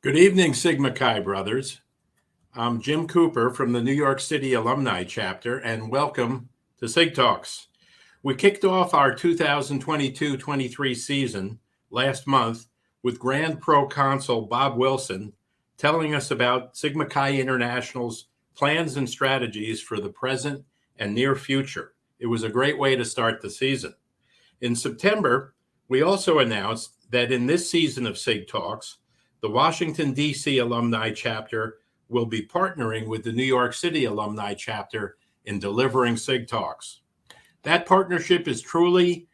Good evening, Sigma Chi brothers. I'm Jim Cooper from the New York City Alumni Chapter, and welcome to SigTalks. We kicked off our 2022-23 season last month with Grand Pro Consul Bob Wilson telling us about Sigma Chi International's plans and strategies for the present and near future. It was a great way to start the season. In September, we also announced that in this season of SigTalks, the Washington, DC Alumni Chapter will be partnering with the New York City Alumni Chapter in delivering SigTalks. That partnership is truly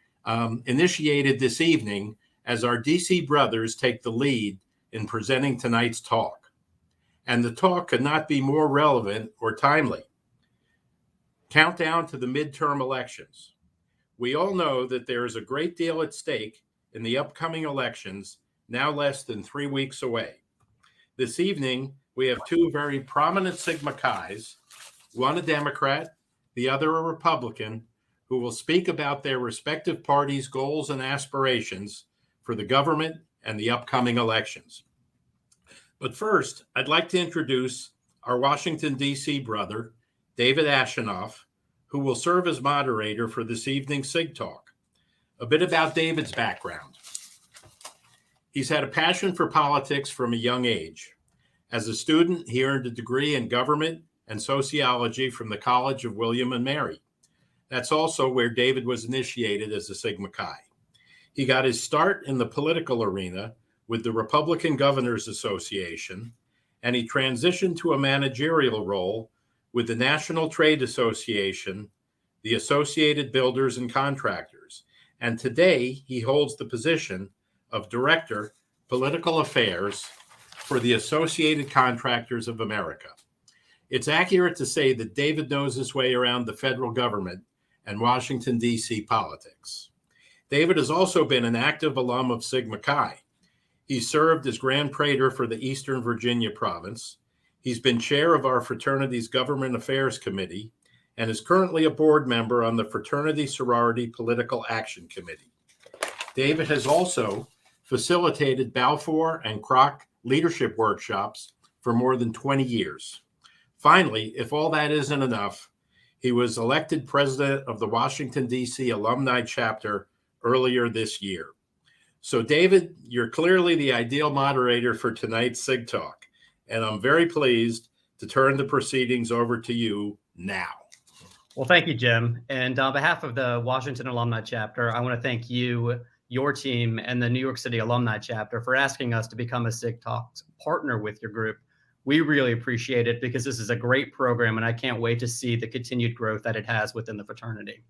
initiated this evening as our DC brothers take the lead in presenting tonight's talk. And the talk could not be more relevant or timely. Countdown to the midterm elections. We all know that there is a great deal at stake in the upcoming elections, now less than 3 weeks away. This evening, we have two very prominent Sigma Chi's, one a Democrat, the other a Republican, who will speak about their respective parties' goals and aspirations for the government and the upcoming elections. But first, I'd like to introduce our Washington, D.C. brother, David Ashenoff, who will serve as moderator for this evening's Sig Talk. A bit about David's background. He's had a passion for politics from a young age. As a student, he earned a degree in government and sociology from the College of William and Mary. That's also where David was initiated as a Sigma Chi. He got his start in the political arena with the Republican Governors Association, and he transitioned to a managerial role with the National Trade Association, the Associated Builders and Contractors. And today, he holds the position of Director, Political Affairs for the Associated Contractors of America. It's accurate to say that David knows his way around the federal government and Washington, D.C. politics. David has also been an active alum of Sigma Chi. He served as Grand Praetor for the Eastern Virginia province. He's been chair of our fraternity's Government Affairs Committee and is currently a board member on the Fraternity Sorority Political Action Committee. David has also facilitated Balfour and Kroc leadership workshops for more than 20 years. Finally, if all that isn't enough, he was elected president of the Washington, D.C. Alumni Chapter earlier this year. So, David, you're clearly the ideal moderator for tonight's Sig Talk, and I'm very pleased to turn the proceedings over to you now. Well, thank you, Jim. And on behalf of the Washington Alumni Chapter, I want to thank you, your team, and the New York City Alumni Chapter for asking us to become a SigTalks partner with your group. We really appreciate it because this is a great program, and I can't wait to see the continued growth that it has within the fraternity.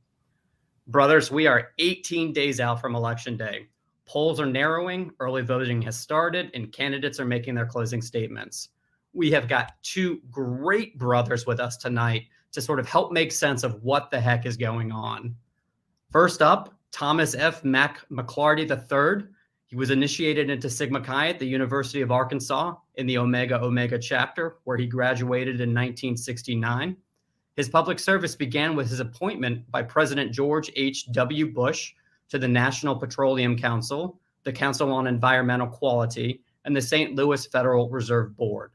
Brothers, we are 18 days out from Election Day. Polls are narrowing, early voting has started, and candidates are making their closing statements. We have got two great brothers with us tonight to sort of help make sense of what the heck is going on. First up, Thomas F. Mack McLarty III. He was initiated into Sigma Chi at the University of Arkansas in the Omega Omega chapter, where he graduated in 1969. His public service began with his appointment by President George H.W. Bush to the National Petroleum Council, the Council on Environmental Quality, and the St. Louis Federal Reserve Board.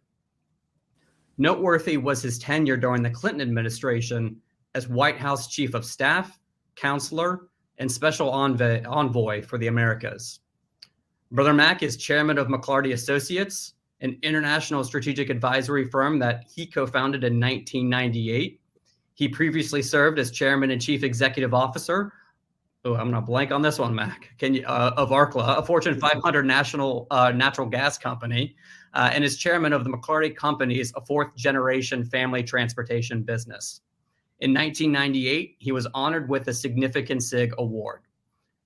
Noteworthy was his tenure during the Clinton administration as White House Chief of Staff, Counselor, and Special Envoy for the Americas. Brother Mack is chairman of McLarty Associates, an international strategic advisory firm that he co-founded in 1998. He previously served as chairman and chief executive officer. Oh, I'm gonna blank on this one, Mac. Can you of Arkla, a Fortune 500 national natural gas company, and is chairman of the McLarty Companies, a fourth-generation family transportation business. In 1998, he was honored with the Significant Sig Award.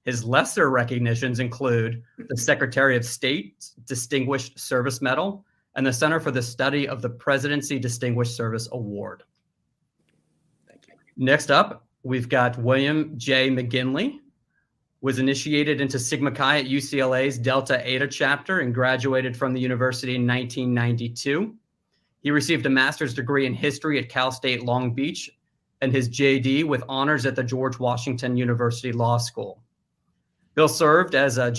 His lesser recognitions include the Secretary of State's Distinguished Service Medal and the Center for the Study of the Presidency Distinguished Service Award. Thank you. Next up, we've got William J. McGinley. Was initiated into Sigma Chi at UCLA's Delta Eta chapter and graduated from the university in 1992. He received a master's degree in history at Cal State Long Beach and his JD with honors at the George Washington University Law School. Bill served as the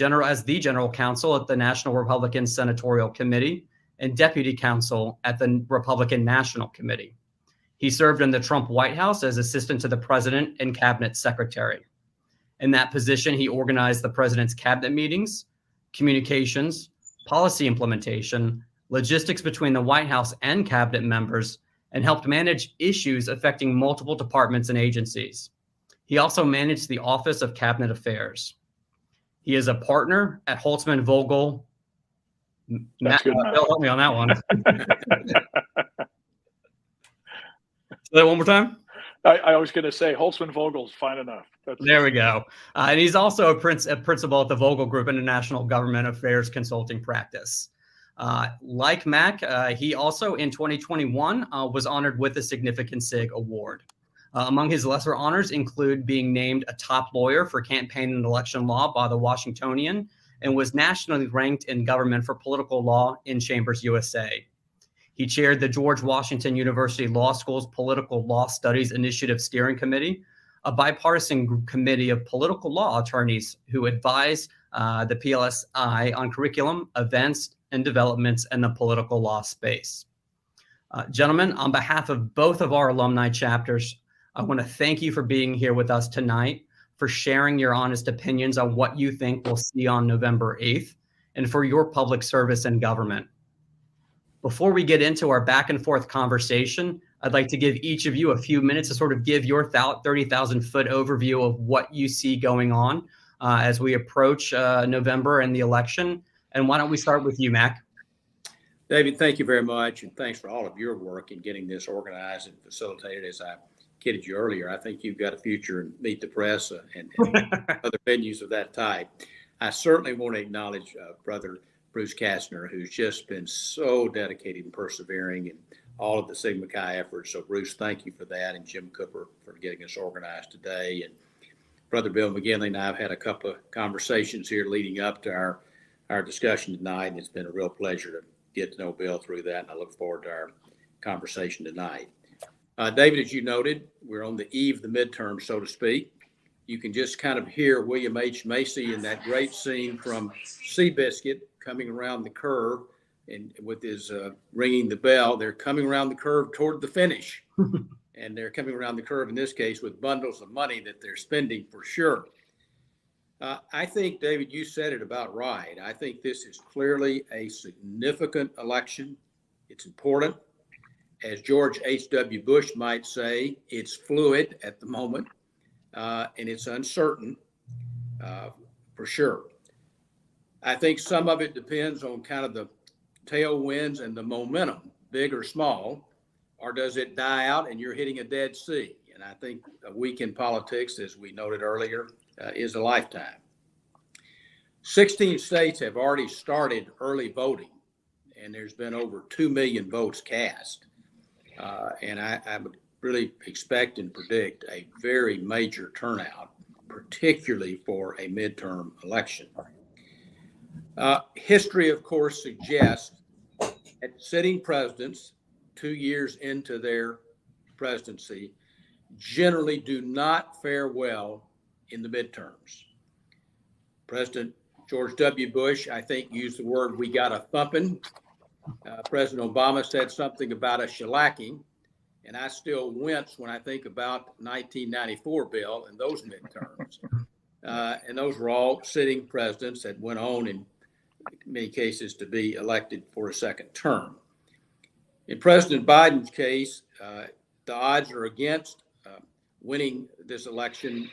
general counsel at the National Republican Senatorial Committee and deputy counsel at the Republican National Committee. He served in the Trump White House as assistant to the president and cabinet secretary. In that position, he organized the president's cabinet meetings, communications, policy implementation, logistics between the White House and cabinet members, and helped manage issues affecting multiple departments and agencies. He also managed the Office of Cabinet Affairs. He is a partner at Holtzman Vogel. Matt, help me on that one. Say that one more time. I was going to say Holtzman Vogel's fine enough. There we go. And he's also a principal at the Vogel Group International Government Affairs Consulting Practice. Like Mac, he also in 2021 was honored with the Significant Sig Award. Among his lesser honors include being named a top lawyer for campaign and election law by the Washingtonian and was nationally ranked in government for political law in Chambers USA. He chaired the George Washington University Law School's Political Law Studies Initiative Steering Committee, a bipartisan committee of political law attorneys who advise the PLSI on curriculum, events, and developments in the political law space. Gentlemen, on behalf of both of our alumni chapters, I want to thank you for being here with us tonight, for sharing your honest opinions on what you think we'll see on November 8th, and for your public service in government. Before we get into our back and forth conversation, I'd like to give each of you a few minutes to sort of give your 30,000-foot overview of what you see going on as we approach November and the election. And why don't we start with you, Mac? David, thank you very much. And thanks for all of your work in getting this organized and facilitated. As I kidded you earlier, I think you've got a future in Meet the Press and other venues of that type. I certainly want to acknowledge Brother Bruce Kastner, who's just been so dedicated and persevering in all of the Sigma Chi efforts. So Bruce, thank you for that. And Jim Cooper for getting us organized today. And Brother Bill McGinley and I have had a couple of conversations here leading up to our discussion tonight. And it's been a real pleasure to get to know Bill through that. And I look forward to our conversation tonight. David, as you noted, we're on the eve of the midterm, so to speak. You can just kind of hear William H. Macy in that great scene from Seabiscuit coming around the curve and with his ringing the bell. They're coming around the curve toward the finish. And they're coming around the curve, in this case, with bundles of money that they're spending for sure. I think, David, you said it about right. I think this is clearly a significant election. It's important. As George H.W. Bush might say, it's fluid at the moment, and it's uncertain for sure. I think some of it depends on kind of the tailwinds and the momentum, big or small, or does it die out and you're hitting a dead sea? And I think a week in politics, as we noted earlier, is a lifetime. 16 states have already started early voting, and there's been over 2 million votes cast. And I would really expect and predict a very major turnout, particularly for a midterm election. History, of course, suggests that sitting presidents 2 years into their presidency generally do not fare well in the midterms. President George W. Bush, I think, used the word, "we got a thumping." President Obama said something about a shellacking. And I still wince when I think about 1994 Bill and those midterms. And those were all sitting presidents that went on in many cases to be elected for a second term. In President Biden's case, the odds are against winning this election,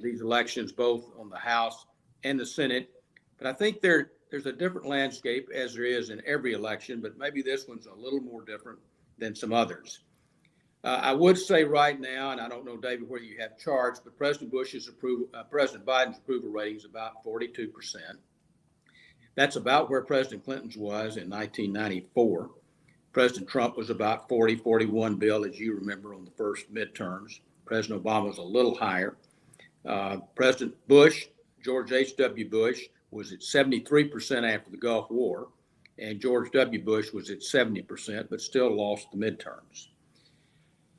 these elections, both on the House and the Senate. But I think there's a different landscape, as there is in every election, but maybe this one's a little more different than some others. I would say right now, and I don't know, David, whether you have charts, but President Biden's approval rating is about 42%. That's about where President Clinton's was in 1994. President Trump was about 40, 41, Bill, as you remember, on the first midterms. President Obama was a little higher. President Bush, George H.W. Bush, was at 73% after the Gulf War, and George W. Bush was at 70%, but still lost the midterms.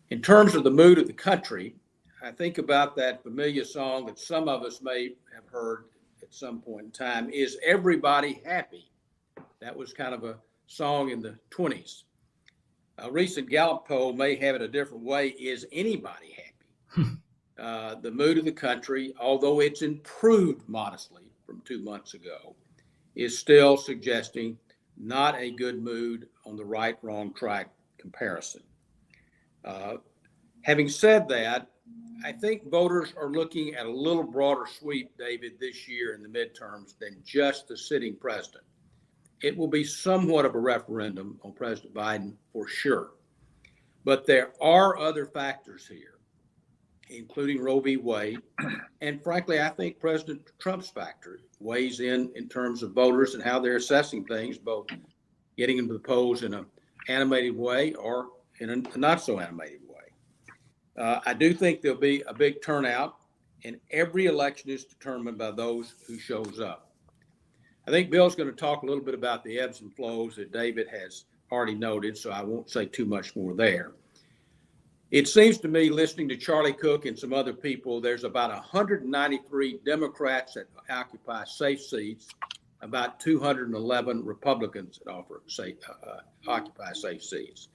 In terms of the mood of the country, I think about that familiar song that some of us may have heard at some point in time, "Is Everybody Happy?" That was kind of a song in the 20s. A recent Gallup poll may have it a different way. Is anybody happy? The mood of the country, although it's improved modestly from 2 months ago, is still suggesting not a good mood on the right-wrong track comparison. Having said that, I think voters are looking at a little broader sweep, David, this year in the midterms than just the sitting president. It will be somewhat of a referendum on President Biden for sure. But there are other factors here, including Roe v. Wade. And frankly, I think President Trump's factor weighs in terms of voters and how they're assessing things, both getting into the polls in an animated way or in a not so animated way. I do think there'll be a big turnout, and every election is determined by those who shows up. I think Bill's going to talk a little bit about the ebbs and flows that David has already noted, so I won't say too much more there. It seems to me, listening to Charlie Cook and some other people, there's about 193 Democrats that occupy safe seats, about 211 Republicans that occupy safe seats.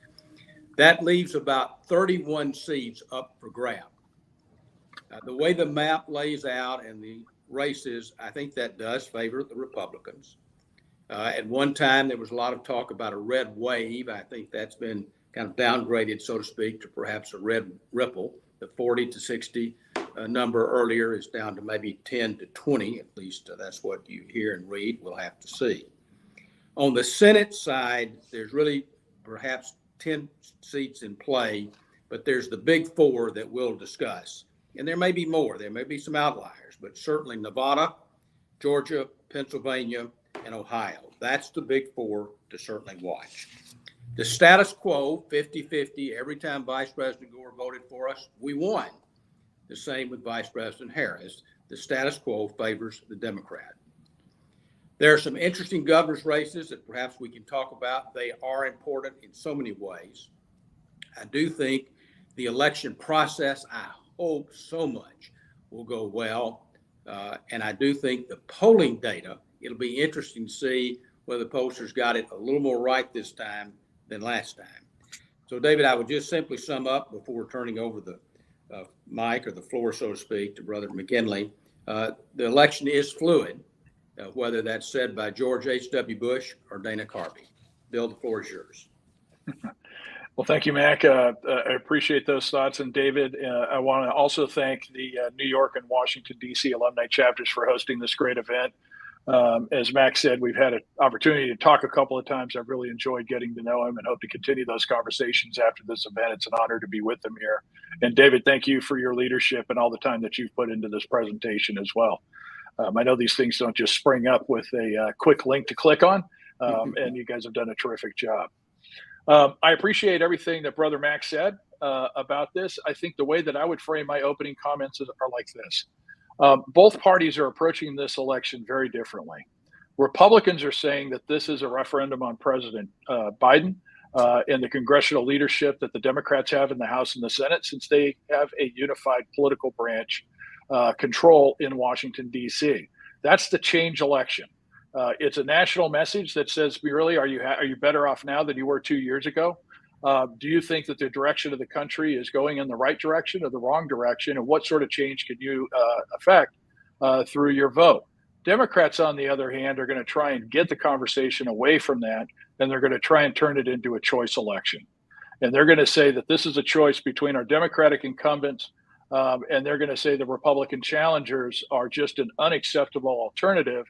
That leaves about 31 seats up for grab. The way the map lays out and the races, I think that does favor the Republicans. At one time, there was a lot of talk about a red wave. I think that's been kind of downgraded, so to speak, to perhaps a red ripple. The 40 to 60 number earlier is down to maybe 10 to 20. At least that's what you hear and read. We'll have to see. On the Senate side, there's really perhaps 10 seats in play, but there's the big four that we'll discuss. And there may be more. There may be some outliers, but certainly Nevada, Georgia, Pennsylvania, and Ohio. That's the big four to certainly watch. The status quo, 50-50, every time Vice President Gore voted for us, we won. The same with Vice President Harris. The status quo favors the Democrat. There are some interesting governor's races that perhaps we can talk about. They are important in so many ways. I do think the election process, I hope so much, will go well. And I do think the polling data, it'll be interesting to see whether the pollsters got it a little more right this time than last time. So, David, I would just simply sum up before turning over the mic or the floor, so to speak, to Brother McGinley. The election is fluid. Whether that's said by George H.W. Bush or Dana Carvey. Bill, the floor is yours. Well, thank you, Mack. I appreciate those thoughts. And David, I want to also thank the New York and Washington, DC Alumni chapters for hosting this great event. As Mack said, we've had an opportunity to talk a couple of times. I've really enjoyed getting to know him and hope to continue those conversations after this event. It's an honor to be with him here. And David, thank you for your leadership and all the time that you've put into this presentation as well. I know these things don't just spring up with a quick link to click on, and you guys have done a terrific job. I appreciate everything that Brother Mack said about this. I think the way that I would frame my opening comments are like this. Both parties are approaching this election very differently. Republicans are saying that this is a referendum on President Biden and the congressional leadership that the Democrats have in the House and the Senate, since they have a unified political branch control in Washington, D.C. That's the change election. It's a national message that says, really, are you better off now than you were 2 years ago? Do you think that the direction of the country is going in the right direction or the wrong direction? And what sort of change can you affect through your vote? Democrats, on the other hand, are going to try and get the conversation away from that, and they're going to try and turn it into a choice election. And they're going to say that this is a choice between our Democratic incumbents, and they're going to say the Republican challengers are just an unacceptable alternative,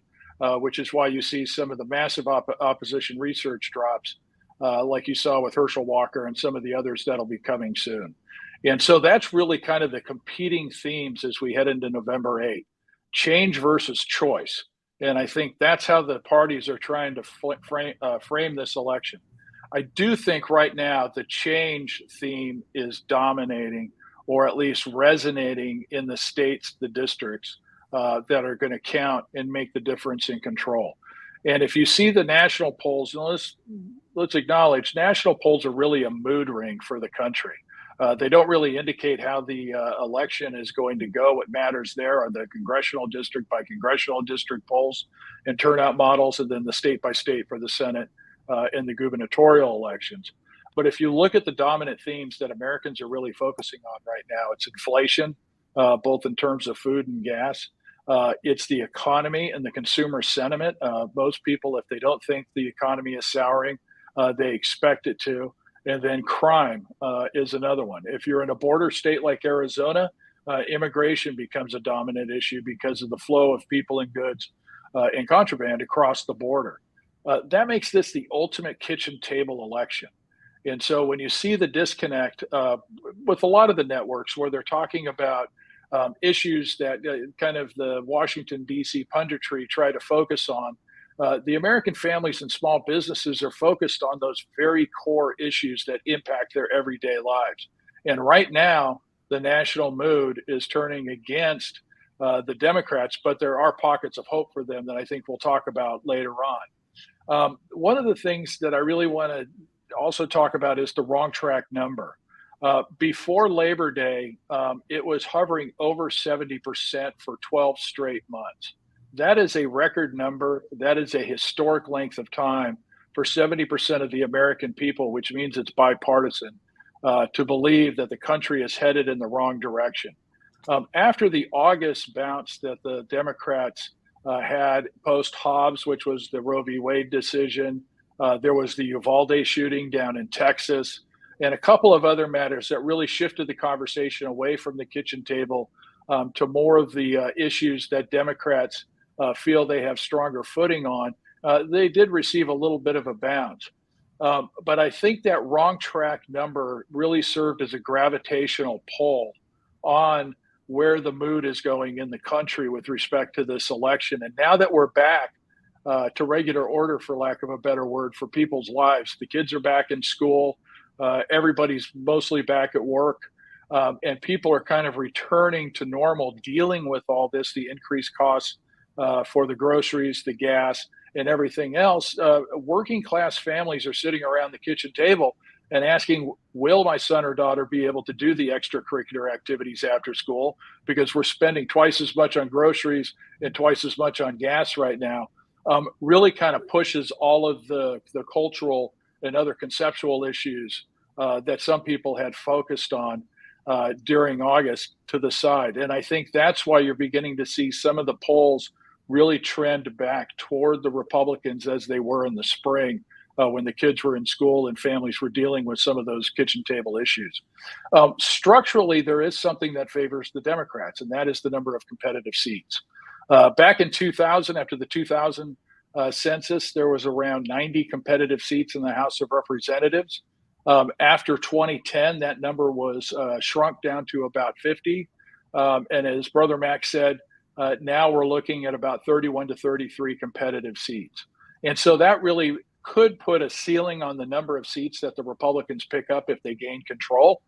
which is why you see some of the massive opposition research drops, like you saw with Herschel Walker and some of the others that'll be coming soon. And so that's really kind of the competing themes as we head into November 8th. Change versus choice. And I think that's how the parties are trying to frame this election. I do think right now the change theme is dominating, or at least resonating in the states, the districts that are going to count and make the difference in control. And if you see the national polls, let's acknowledge national polls are really a mood ring for the country. They don't really indicate how the election is going to go. What matters there are the congressional district by congressional district polls and turnout models, and then the state by state for the Senate and the gubernatorial elections. But if you look at the dominant themes that Americans are really focusing on right now, it's inflation, both in terms of food and gas. It's the economy and the consumer sentiment. Most people, if they don't think the economy is souring, they expect it to. And then crime is another one. If you're in a border state like Arizona, immigration becomes a dominant issue because of the flow of people and goods and contraband across the border. That makes this the ultimate kitchen table election. And so when you see the disconnect with a lot of the networks where they're talking about issues that kind of the Washington, D.C. punditry try to focus on, the American families and small businesses are focused on those very core issues that impact their everyday lives. And right now, the national mood is turning against the Democrats, but there are pockets of hope for them that I think we'll talk about later on. One of the things that I really want to also talk about is the wrong track number. Before Labor Day, it was hovering over 70% for 12 straight months. That is a record number. That is a historic length of time for 70% of the American people, which means it's bipartisan, to believe that the country is headed in the wrong direction. After the August bounce that the Democrats had post-Hobbs, which was the Roe v. Wade decision, there was the Uvalde shooting down in Texas, and a couple of other matters that really shifted the conversation away from the kitchen table to more of the issues that Democrats feel they have stronger footing on. They did receive a little bit of a bounce. But I think that wrong track number really served as a gravitational pull on where the mood is going in the country with respect to this election. And now that we're back to regular order, for lack of a better word, for people's lives, the kids are back in school, everybody's mostly back at work, and people are kind of returning to normal, dealing with all this, the increased costs for the groceries, the gas, and everything else. Working class families are sitting around the kitchen table and asking, will my son or daughter be able to do the extracurricular activities after school? Because we're spending twice as much on groceries and twice as much on gas right now. Really kind of pushes all of the cultural and other conceptual issues that some people had focused on during August to the side. And I think that's why you're beginning to see some of the polls really trend back toward the Republicans as they were in the spring when the kids were in school and families were dealing with some of those kitchen table issues. Structurally, there is something that favors the Democrats, and that is the number of competitive seats. Back in 2000, after the 2000 census, there was around 90 competitive seats in the House of Representatives. After 2010, that number was shrunk down to about 50. And as Brother Mack said, now we're looking at about 31 to 33 competitive seats. And so that really could put a ceiling on the number of seats that the Republicans pick up if they gain control.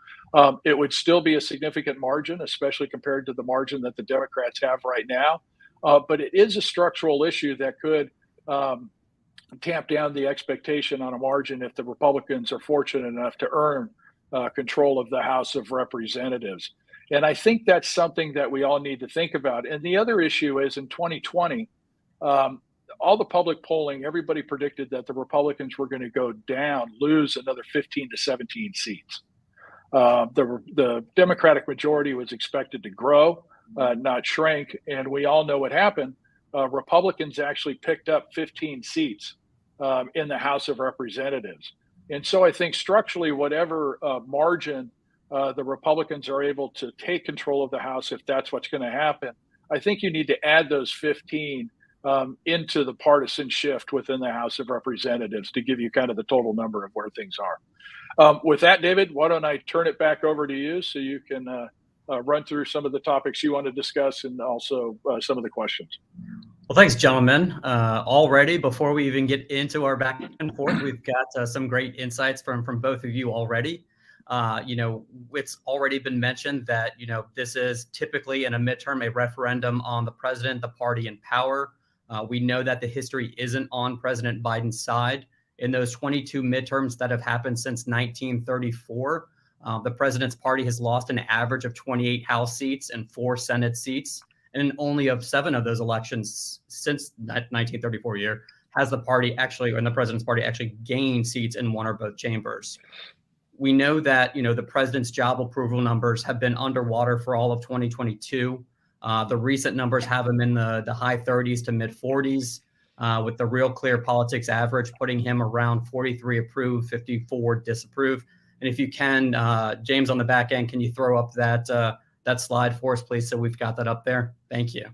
It would still be a significant margin, especially compared to the margin that the Democrats have right now. But it is a structural issue that could tamp down the expectation on a margin if the Republicans are fortunate enough to earn control of the House of Representatives. And I think that's something that we all need to think about. And the other issue is in 2020, all the public polling, everybody predicted that the Republicans were going to go down, lose another 15 to 17 seats. The Democratic majority was expected to grow, not shrink. And we all know what happened. Republicans actually picked up 15 seats in the House of Representatives. And so I think structurally, whatever margin the Republicans are able to take control of the House, if that's what's going to happen, I think you need to add those 15 into the partisan shift within the House of Representatives to give you kind of the total number of where things are. With that, David, why don't I turn it back over to you so you can run through some of the topics you want to discuss and also some of the questions. Well, thanks, gentlemen. Already, before we even get into our back and forth, we've got some great insights from both of you already. It's already been mentioned that, this is typically in a midterm, a referendum on the president, the party in power. We know that the history isn't on President Biden's side. In those 22 midterms that have happened since 1934, the president's party has lost an average of 28 House seats and 4 Senate seats. And in only of 7 of those elections since that 1934 year has the party actually, or the president's party actually gained seats in one or both chambers. We know that, the president's job approval numbers have been underwater for all of 2022. The recent numbers have him in the high 30s to mid 40s, with the Real Clear Politics average putting him around 43 approved, 54 disapprove. And if you can, James, on the back end, can you throw up that slide for us, please? So we've got that up there. Thank you.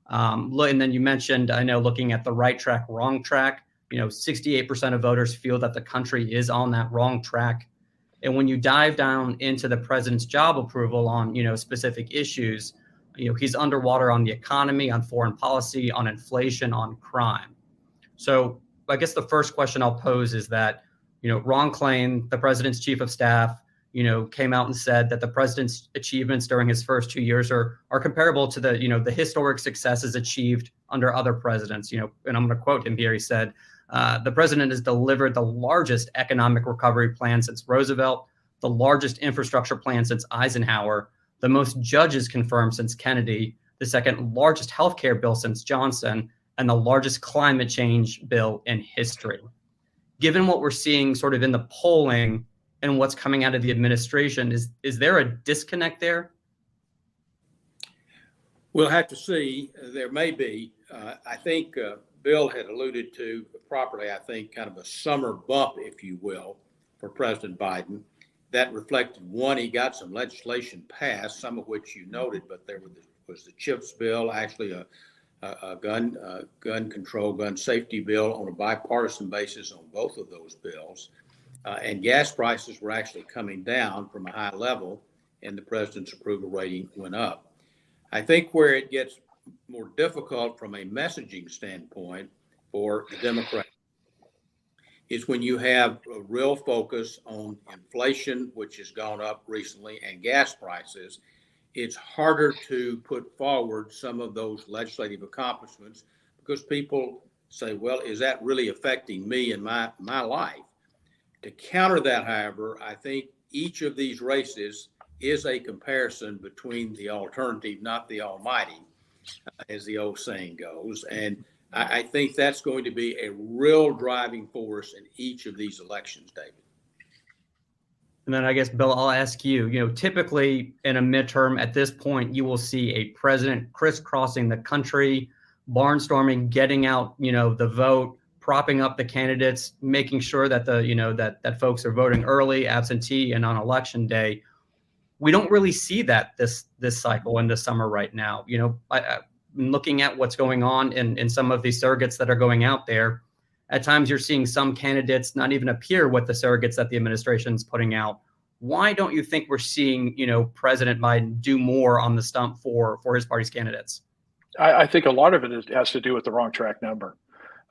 And then you mentioned, I know, looking at the right track, wrong track, 68% of voters feel that the country is on that wrong track. And when you dive down into the president's job approval on, specific issues, he's underwater on the economy, on foreign policy, on inflation, on crime. So I guess the first question I'll pose is that, wrong claim, the president's chief of staff, came out and said that the president's achievements during his first 2 years are comparable to the historic successes achieved under other presidents. And I'm going to quote him here. He said, the president has delivered the largest economic recovery plan since Roosevelt, the largest infrastructure plan since Eisenhower, the most judges confirmed since Kennedy, the second largest healthcare bill since Johnson, and the largest climate change bill in history. Given what we're seeing sort of in the polling and what's coming out of the administration, is there a disconnect there? We'll have to see. There may be. I think Bill had alluded to properly, I think, kind of a summer bump, if you will, for President Biden. That reflected, one, he got some legislation passed, some of which you noted, but there was the CHIPS bill, actually a gun control, gun safety bill on a bipartisan basis on both of those bills. And gas prices were actually coming down from a high level, and the president's approval rating went up. I think where it gets more difficult from a messaging standpoint for the Democrats is when you have a real focus on inflation, which has gone up recently, and gas prices. It's harder to put forward some of those legislative accomplishments because people say, well, is that really affecting me and my life? To counter that, however, I think each of these races is a comparison between the alternative, not the almighty, as the old saying goes. And I think that's going to be a real driving force in each of these elections, David. And then I guess, Bill, I'll ask you, typically in a midterm at this point, you will see a president crisscrossing the country, barnstorming, getting out, the vote, propping up the candidates, making sure that that folks are voting early, absentee, and on election day. We don't really see that this cycle in the summer right now. Looking at what's going on in some of these surrogates that are going out there, at times you're seeing some candidates not even appear with the surrogates that the administration's putting out. Why don't you think we're seeing, President Biden do more on the stump for his party's candidates? I think a lot of it has to do with the wrong track number.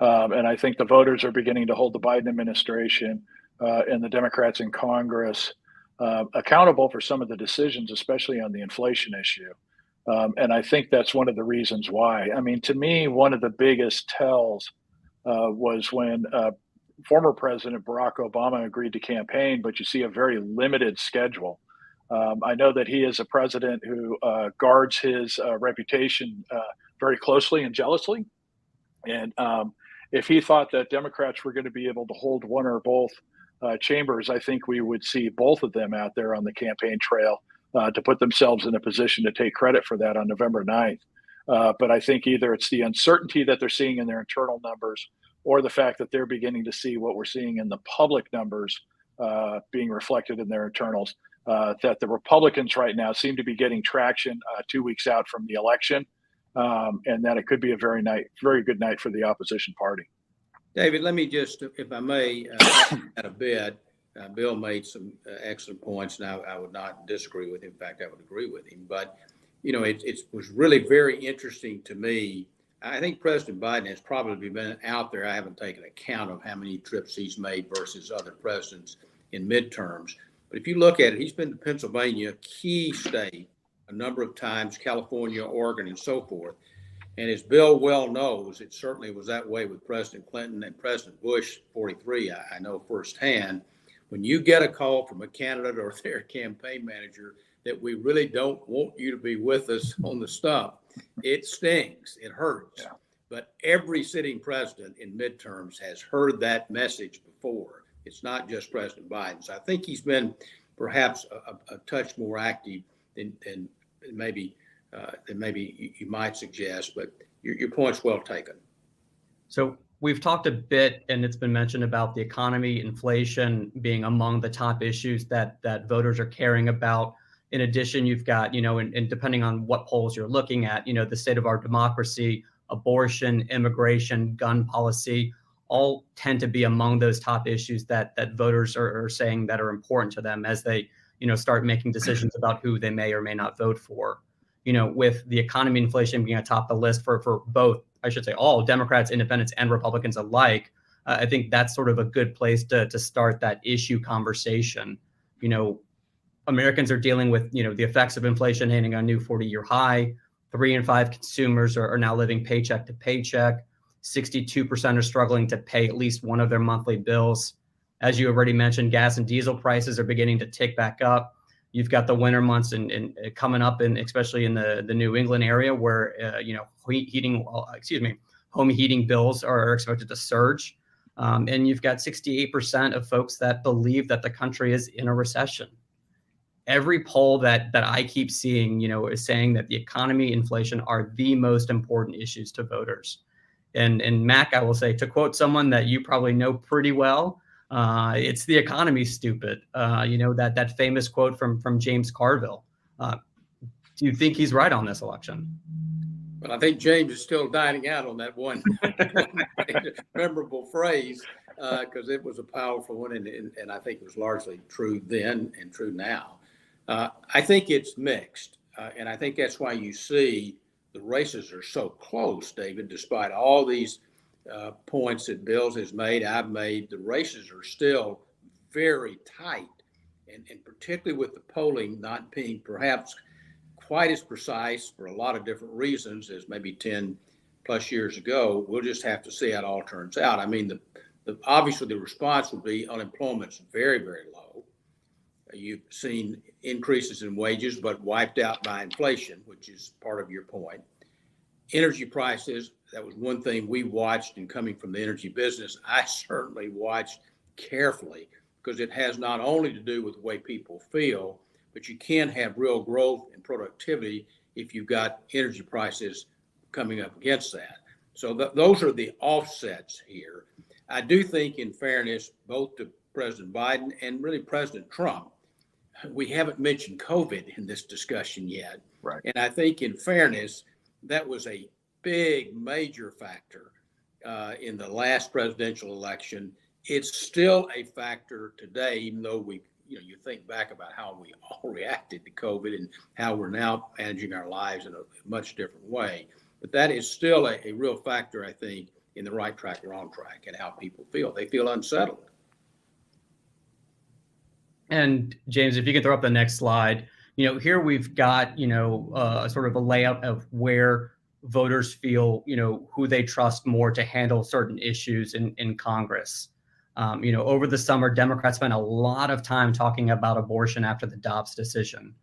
And I think the voters are beginning to hold the Biden administration and the Democrats in Congress accountable for some of the decisions, especially on the inflation issue. And I think that's one of the reasons why. I mean, to me, one of the biggest tells was when former President Barack Obama agreed to campaign, but you see a very limited schedule. I know that he is a president who guards his reputation very closely and jealously. And if he thought that Democrats were going to be able to hold one or both chambers, I think we would see both of them out there on the campaign trail to put themselves in a position to take credit for that on November 9th. But I think either it's the uncertainty that they're seeing in their internal numbers or the fact that they're beginning to see what we're seeing in the public numbers being reflected in their internals, that the Republicans right now seem to be getting traction 2 weeks out from the election, and that it could be a very good night for the opposition party. David, let me just, if I may, add a bit. Bill made some excellent points, and I would not disagree with him. In fact, I would agree with him. But, you know, it was really very interesting to me. I think President Biden has probably been out there. I haven't taken account of how many trips he's made versus other presidents in midterms. But if you look at it, he's been to Pennsylvania, a key state, a number of times, California, Oregon, and so forth. And as Bill well knows, it certainly was that way with President Clinton and President Bush, 43, I know firsthand. When you get a call from a candidate or their campaign manager that we really don't want you to be with us on the stump, it stings, it hurts. Yeah. But every sitting president in midterms has heard that message before. It's not just President Biden. So I think he's been perhaps a touch more active than maybe you might suggest, but your point's well taken. So we've talked a bit, and it's been mentioned about the economy, inflation being among the top issues that voters are caring about. In addition, you've got, and depending on what polls you're looking at, the state of our democracy, abortion, immigration, gun policy, all tend to be among those top issues that voters are saying that are important to them as they, start making decisions about who they may or may not vote for. With the economy, inflation being atop the list for both, I should say all Democrats, independents, and Republicans alike, I think that's sort of a good place to start that issue conversation. Americans are dealing with, the effects of inflation hitting a new 40-year high. 3 in 5 consumers are now living paycheck to paycheck. 62% are struggling to pay at least one of their monthly bills. As you already mentioned, gas and diesel prices are beginning to tick back up. You've got the winter months and coming up, and especially in the New England area where, home heating bills are expected to surge. And you've got 68% of folks that believe that the country is in a recession. Every poll that I keep seeing, is saying that the economy, inflation are the most important issues to voters. And Mac, I will say, to quote someone that you probably know pretty well, it's the economy, stupid. That famous quote from James Carville. Do you think he's right on this election? Well, I think James is still dining out on that one memorable phrase because it was a powerful one, and I think it was largely true then and true now. I think it's mixed, and I think that's why you see the races are so close, David, despite all these points that Bill has made, I've made, the races are still very tight, and particularly with the polling not being perhaps quite as precise for a lot of different reasons as maybe 10 plus years ago. We'll just have to see how it all turns out. I mean, obviously the response would be unemployment's very, very low. You've seen increases in wages, but wiped out by inflation, which is part of your point. Energy prices, that was one thing we watched, and coming from the energy business, I certainly watched carefully because it has not only to do with the way people feel, but you can have real growth and productivity if you've got energy prices coming up against that. So those are the offsets here. I do think, in fairness, both to President Biden and really President Trump, we haven't mentioned COVID in this discussion yet. Right. And I think, in fairness, that was a big, major factor in the last presidential election. It's still a factor today, even though you think back about how we all reacted to COVID and how we're now managing our lives in a much different way. But that is still a real factor, I think, in the right track, wrong track, and how people feel. They feel unsettled. And James, if you can throw up the next slide, here we've got, sort of a layout of where voters feel, who they trust more to handle certain issues in Congress. Over the summer, Democrats spent a lot of time talking about abortion after the Dobbs decision.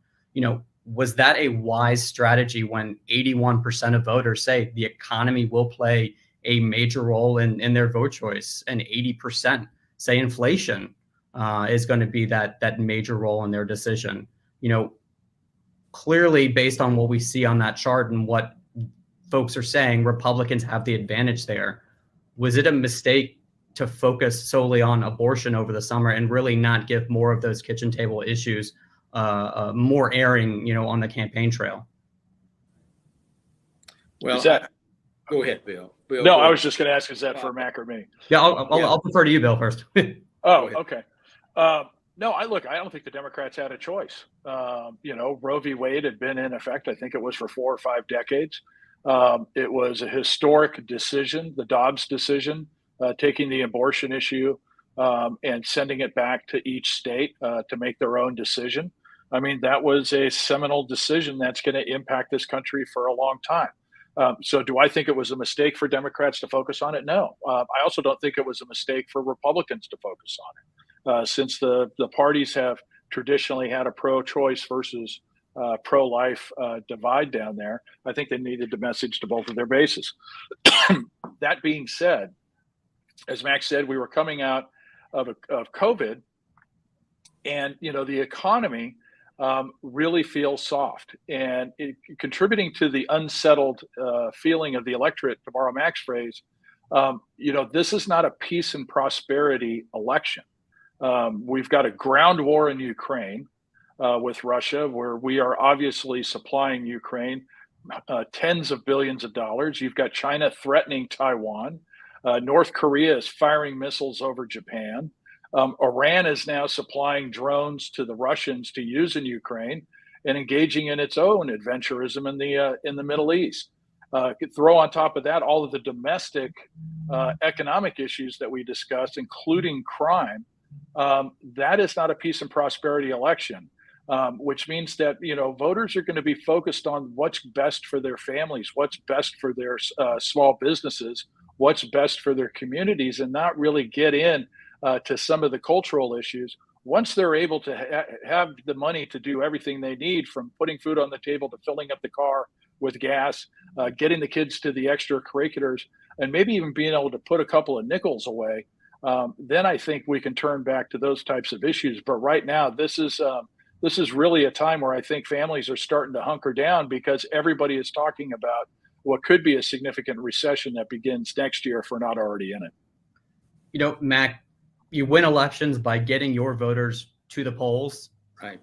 Was that a wise strategy when 81% of voters say the economy will play a major role in their vote choice, and 80% say inflation is going to be that major role in their decision? Clearly, based on what we see on that chart and what folks are saying, Republicans have the advantage there. Was it a mistake to focus solely on abortion over the summer and really not give more of those kitchen table issues more airing, on the campaign trail? Well, go ahead, Bill. No, I was just going to ask, is that for Mack or me? Yeah, I'll defer to you, Bill, first. Oh, okay. No, I don't think the Democrats had a choice. Roe v. Wade had been in effect, I think it was for 4 or 5 decades. It was a historic decision, the Dobbs decision, taking the abortion issue and sending it back to each state to make their own decision. I mean, that was a seminal decision that's going to impact this country for a long time. So do I think it was a mistake for Democrats to focus on it? No. I also don't think it was a mistake for Republicans to focus on it. Since the parties have traditionally had a pro-choice versus pro-life divide down there, I think they needed to message to both of their bases. That being said, as Max said, we were coming out of COVID, and the economy really feels soft, and contributing to the unsettled feeling of the electorate, to borrow Mac's phrase. This is not a peace and prosperity election. We've got a ground war in Ukraine with Russia, where we are obviously supplying Ukraine tens of billions of dollars. You've got China threatening Taiwan. North Korea is firing missiles over Japan. Iran is now supplying drones to the Russians to use in Ukraine and engaging in its own adventurism in the Middle East. Throw on top of that all of the domestic economic issues that we discussed, including crime. That is not a peace and prosperity election, which means that voters are going to be focused on what's best for their families, what's best for their small businesses, what's best for their communities, and not really get in to some of the cultural issues. Once they're able to have the money to do everything they need, from putting food on the table to filling up the car with gas, getting the kids to the extracurriculars, and maybe even being able to put a couple of nickels away, then I think we can turn back to those types of issues. But right now, this is really a time where I think families are starting to hunker down, because everybody is talking about what could be a significant recession that begins next year if we're not already in it. Mac, you win elections by getting your voters to the polls. Right.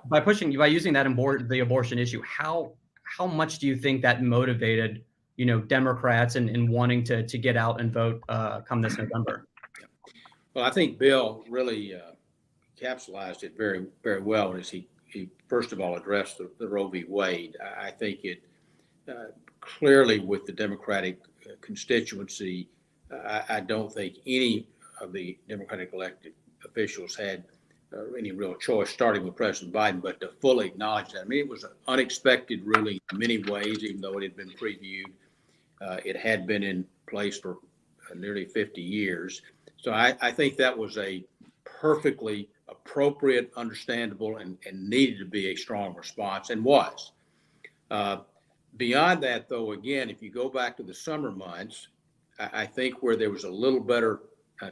By using the abortion issue, how much do you think that motivated, Democrats and wanting to get out and vote come this November? Well, I think Bill really encapsulated it very, very well as he first of all addressed the Roe v. Wade. I think it clearly, with the Democratic constituency, I don't think any of the Democratic elected officials had any real choice, starting with President Biden, but to fully acknowledge that. I mean, it was an unexpected ruling in many ways, even though it had been previewed. It had been in place for nearly 50 years. So I think that was a perfectly appropriate, understandable, and needed to be a strong response, and was. Beyond that, though, again, if you go back to the summer months, I think where there was a little better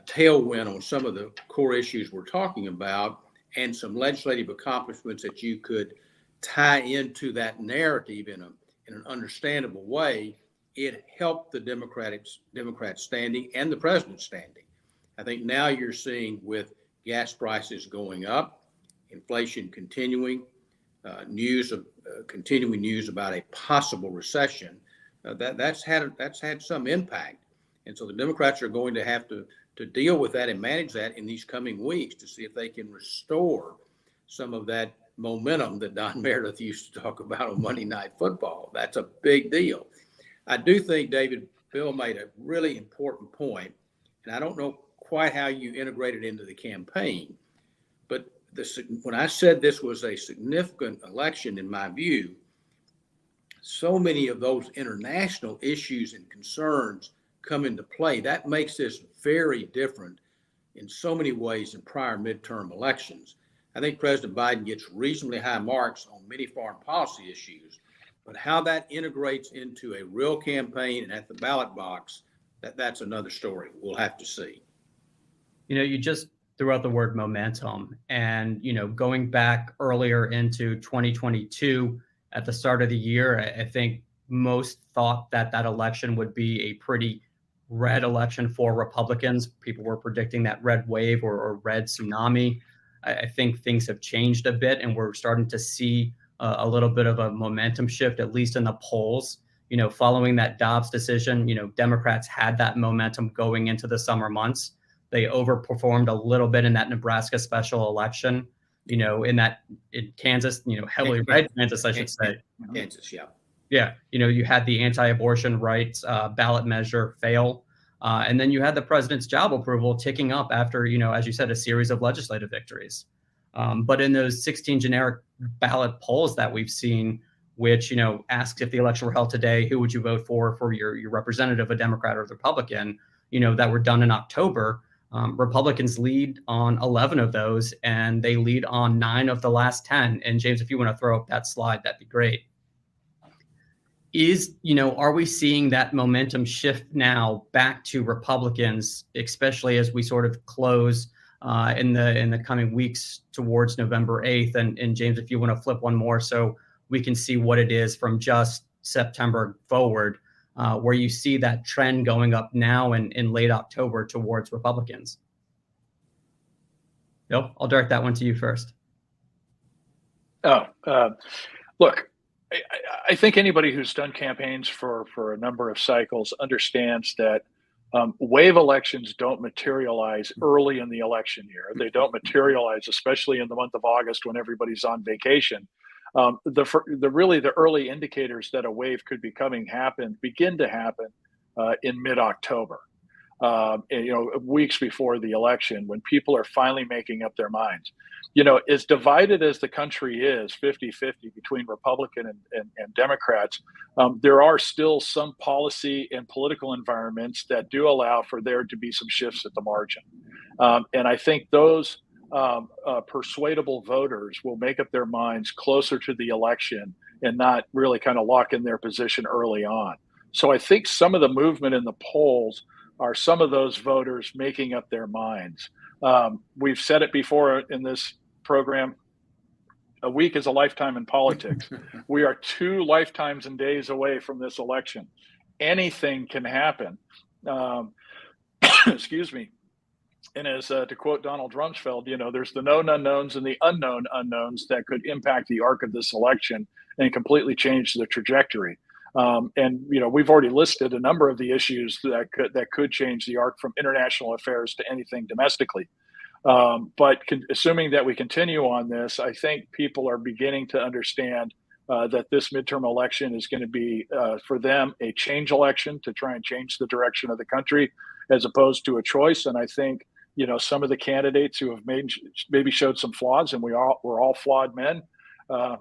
tailwind on some of the core issues we're talking about, and some legislative accomplishments that you could tie into that narrative in an understandable way, it helped the Democrats standing and the president's standing. I think now you're seeing, with gas prices going up, inflation continuing, continuing news about a possible recession, that's had some impact. And so the Democrats are going to have to deal with that and manage that in these coming weeks to see if they can restore some of that momentum that Don Meredith used to talk about on Monday Night Football. That's a big deal. I do think Bill made a really important point, and I don't know quite how you integrate it into the campaign, but when I said this was a significant election, in my view, so many of those international issues and concerns come into play. That makes this very different in so many ways than prior midterm elections. I think President Biden gets reasonably high marks on many foreign policy issues, but how that integrates into a real campaign and at the ballot box, that's another story. We'll have to see. You just threw out the word momentum, and, going back earlier into 2022 at the start of the year, I think most thought that election would be a pretty red election for Republicans. People were predicting that red wave or red tsunami. I think things have changed a bit, and we're starting to see a little bit of a momentum shift, at least in the polls. Following that Dobbs decision, Democrats had that momentum going into the summer months. They overperformed a little bit in that Nebraska special election, in Kansas, heavily red Kansas, I should say. Kansas, yeah. Yeah. You had the anti-abortion rights ballot measure fail. And then you had the president's job approval ticking up after, as you said, a series of legislative victories. But in those 16 generic ballot polls that we've seen, which, asks if the election were held today, who would you vote for your representative, a Democrat or a Republican, that were done in October, Republicans lead on 11 of those, and they lead on 9 of the last 10. And James, if you want to throw up that slide, that'd be great. Are we seeing that momentum shift now back to Republicans, especially as we sort of close in the coming weeks towards November 8th? And James, if you want to flip one more so we can see what it is from just September forward, where you see that trend going up now in late October towards Republicans. Nope, I'll direct that one to you first. Look, I think anybody who's done campaigns for a number of cycles understands that wave elections don't materialize early in the election year. They don't materialize, especially in the month of August when everybody's on vacation. The early indicators that a wave could be coming begin to happen in mid-October. Weeks before the election, when people are finally making up their minds. As divided as the country is, 50-50 between Republican and Democrats, there are still some policy and political environments that do allow for there to be some shifts at the margin. And I think those persuadable voters will make up their minds closer to the election and not really kind of lock in their position early on. So I think some of the movement in the polls are some of those voters making up their minds. We've said it before in this program, a week is a lifetime in politics. We are 2 lifetimes and days away from this election. Anything can happen. Excuse me. And as to quote Donald Rumsfeld, there's the known unknowns and the unknown unknowns that could impact the arc of this election and completely change the trajectory. We've already listed a number of the issues that could change the arc from international affairs to anything domestically. But assuming that we continue on this, I think people are beginning to understand that this midterm election is going to be, for them, a change election to try and change the direction of the country as opposed to a choice. And I think, some of the candidates who have maybe showed some flaws, and we're all flawed men, that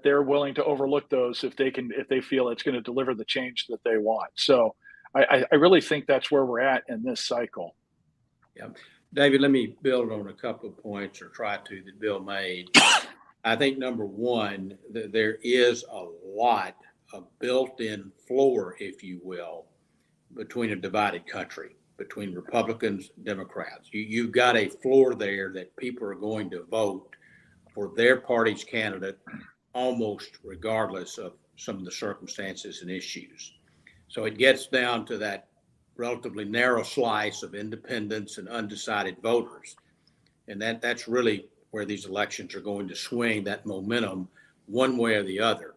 they're willing to overlook those if they feel it's going to deliver the change that they want. So I really think that's where we're at in this cycle. Yeah. David, let me build on a couple of points, or try to, that Bill made. I think number one, there is a lot of built-in floor, if you will, between a divided country, between Republicans and Democrats. You've got a floor there that people are going to vote for their party's candidate almost regardless of some of the circumstances and issues. So it gets down to that relatively narrow slice of independents and undecided voters. And that's really where these elections are going to swing that momentum one way or the other.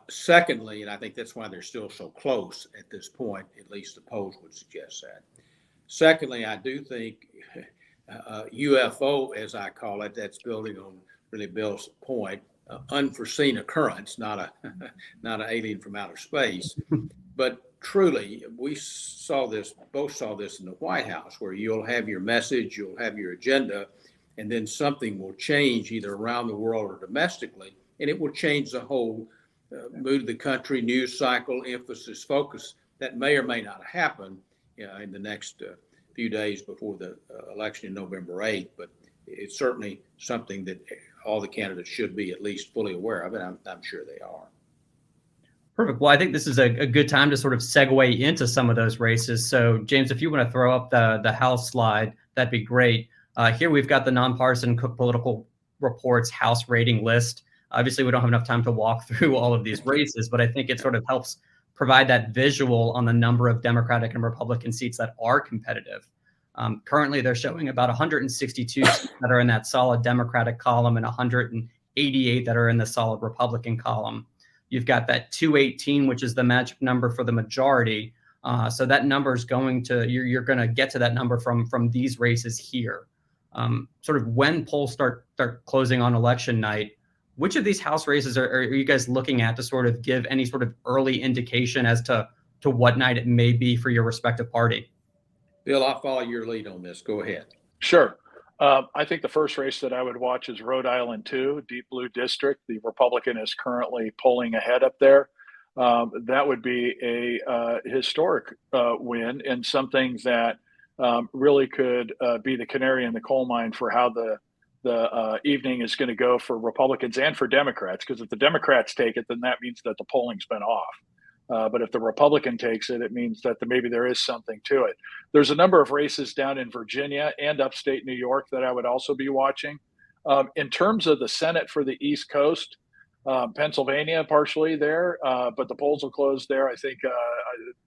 Secondly, and I think that's why they're still so close at this point, at least the polls would suggest that. Secondly, I do think UFO, as I call it, that's building on really Bill's point, unforeseen occurrence, not an alien from outer space. But truly, we both saw this in the White House, where you'll have your message, you'll have your agenda, and then something will change either around the world or domestically, and it will change the whole mood of the country, news cycle, emphasis, focus. That may or may not happen in the next few days before the election in November 8th, but it's certainly something that all the candidates should be at least fully aware of, and I'm sure they are. Perfect. Well, I think this is a good time to sort of segue into some of those races. So, James, if you want to throw up the House slide, that'd be great. Here we've got the Nonpartisan Political Reports House rating list. Obviously, we don't have enough time to walk through all of these races, but I think it sort of helps provide that visual on the number of Democratic and Republican seats that are competitive. Currently, they're showing about 162 seats that are in that solid Democratic column and 188 that are in the solid Republican column. You've got that 218, which is the magic number for the majority. So that number is you're going to get to that number from these races here. Sort of when polls start closing on election night, which of these House races are you guys looking at to sort of give any sort of early indication as to what night it may be for your respective party? Bill, I'll follow your lead on this. Go ahead. Sure. I think the first race that I would watch is Rhode Island 2, Deep Blue District. The Republican is currently polling ahead up there. That would be a historic win and something that really could be the canary in the coal mine for how the evening is going to go for Republicans and for Democrats. Because if the Democrats take it, then that means that the polling's been off. But if the Republican takes it, it means that maybe there is something to it. There's a number of races down in Virginia and upstate New York that I would also be watching. In terms of the Senate for the East Coast, Pennsylvania partially there, but the polls will close there. I think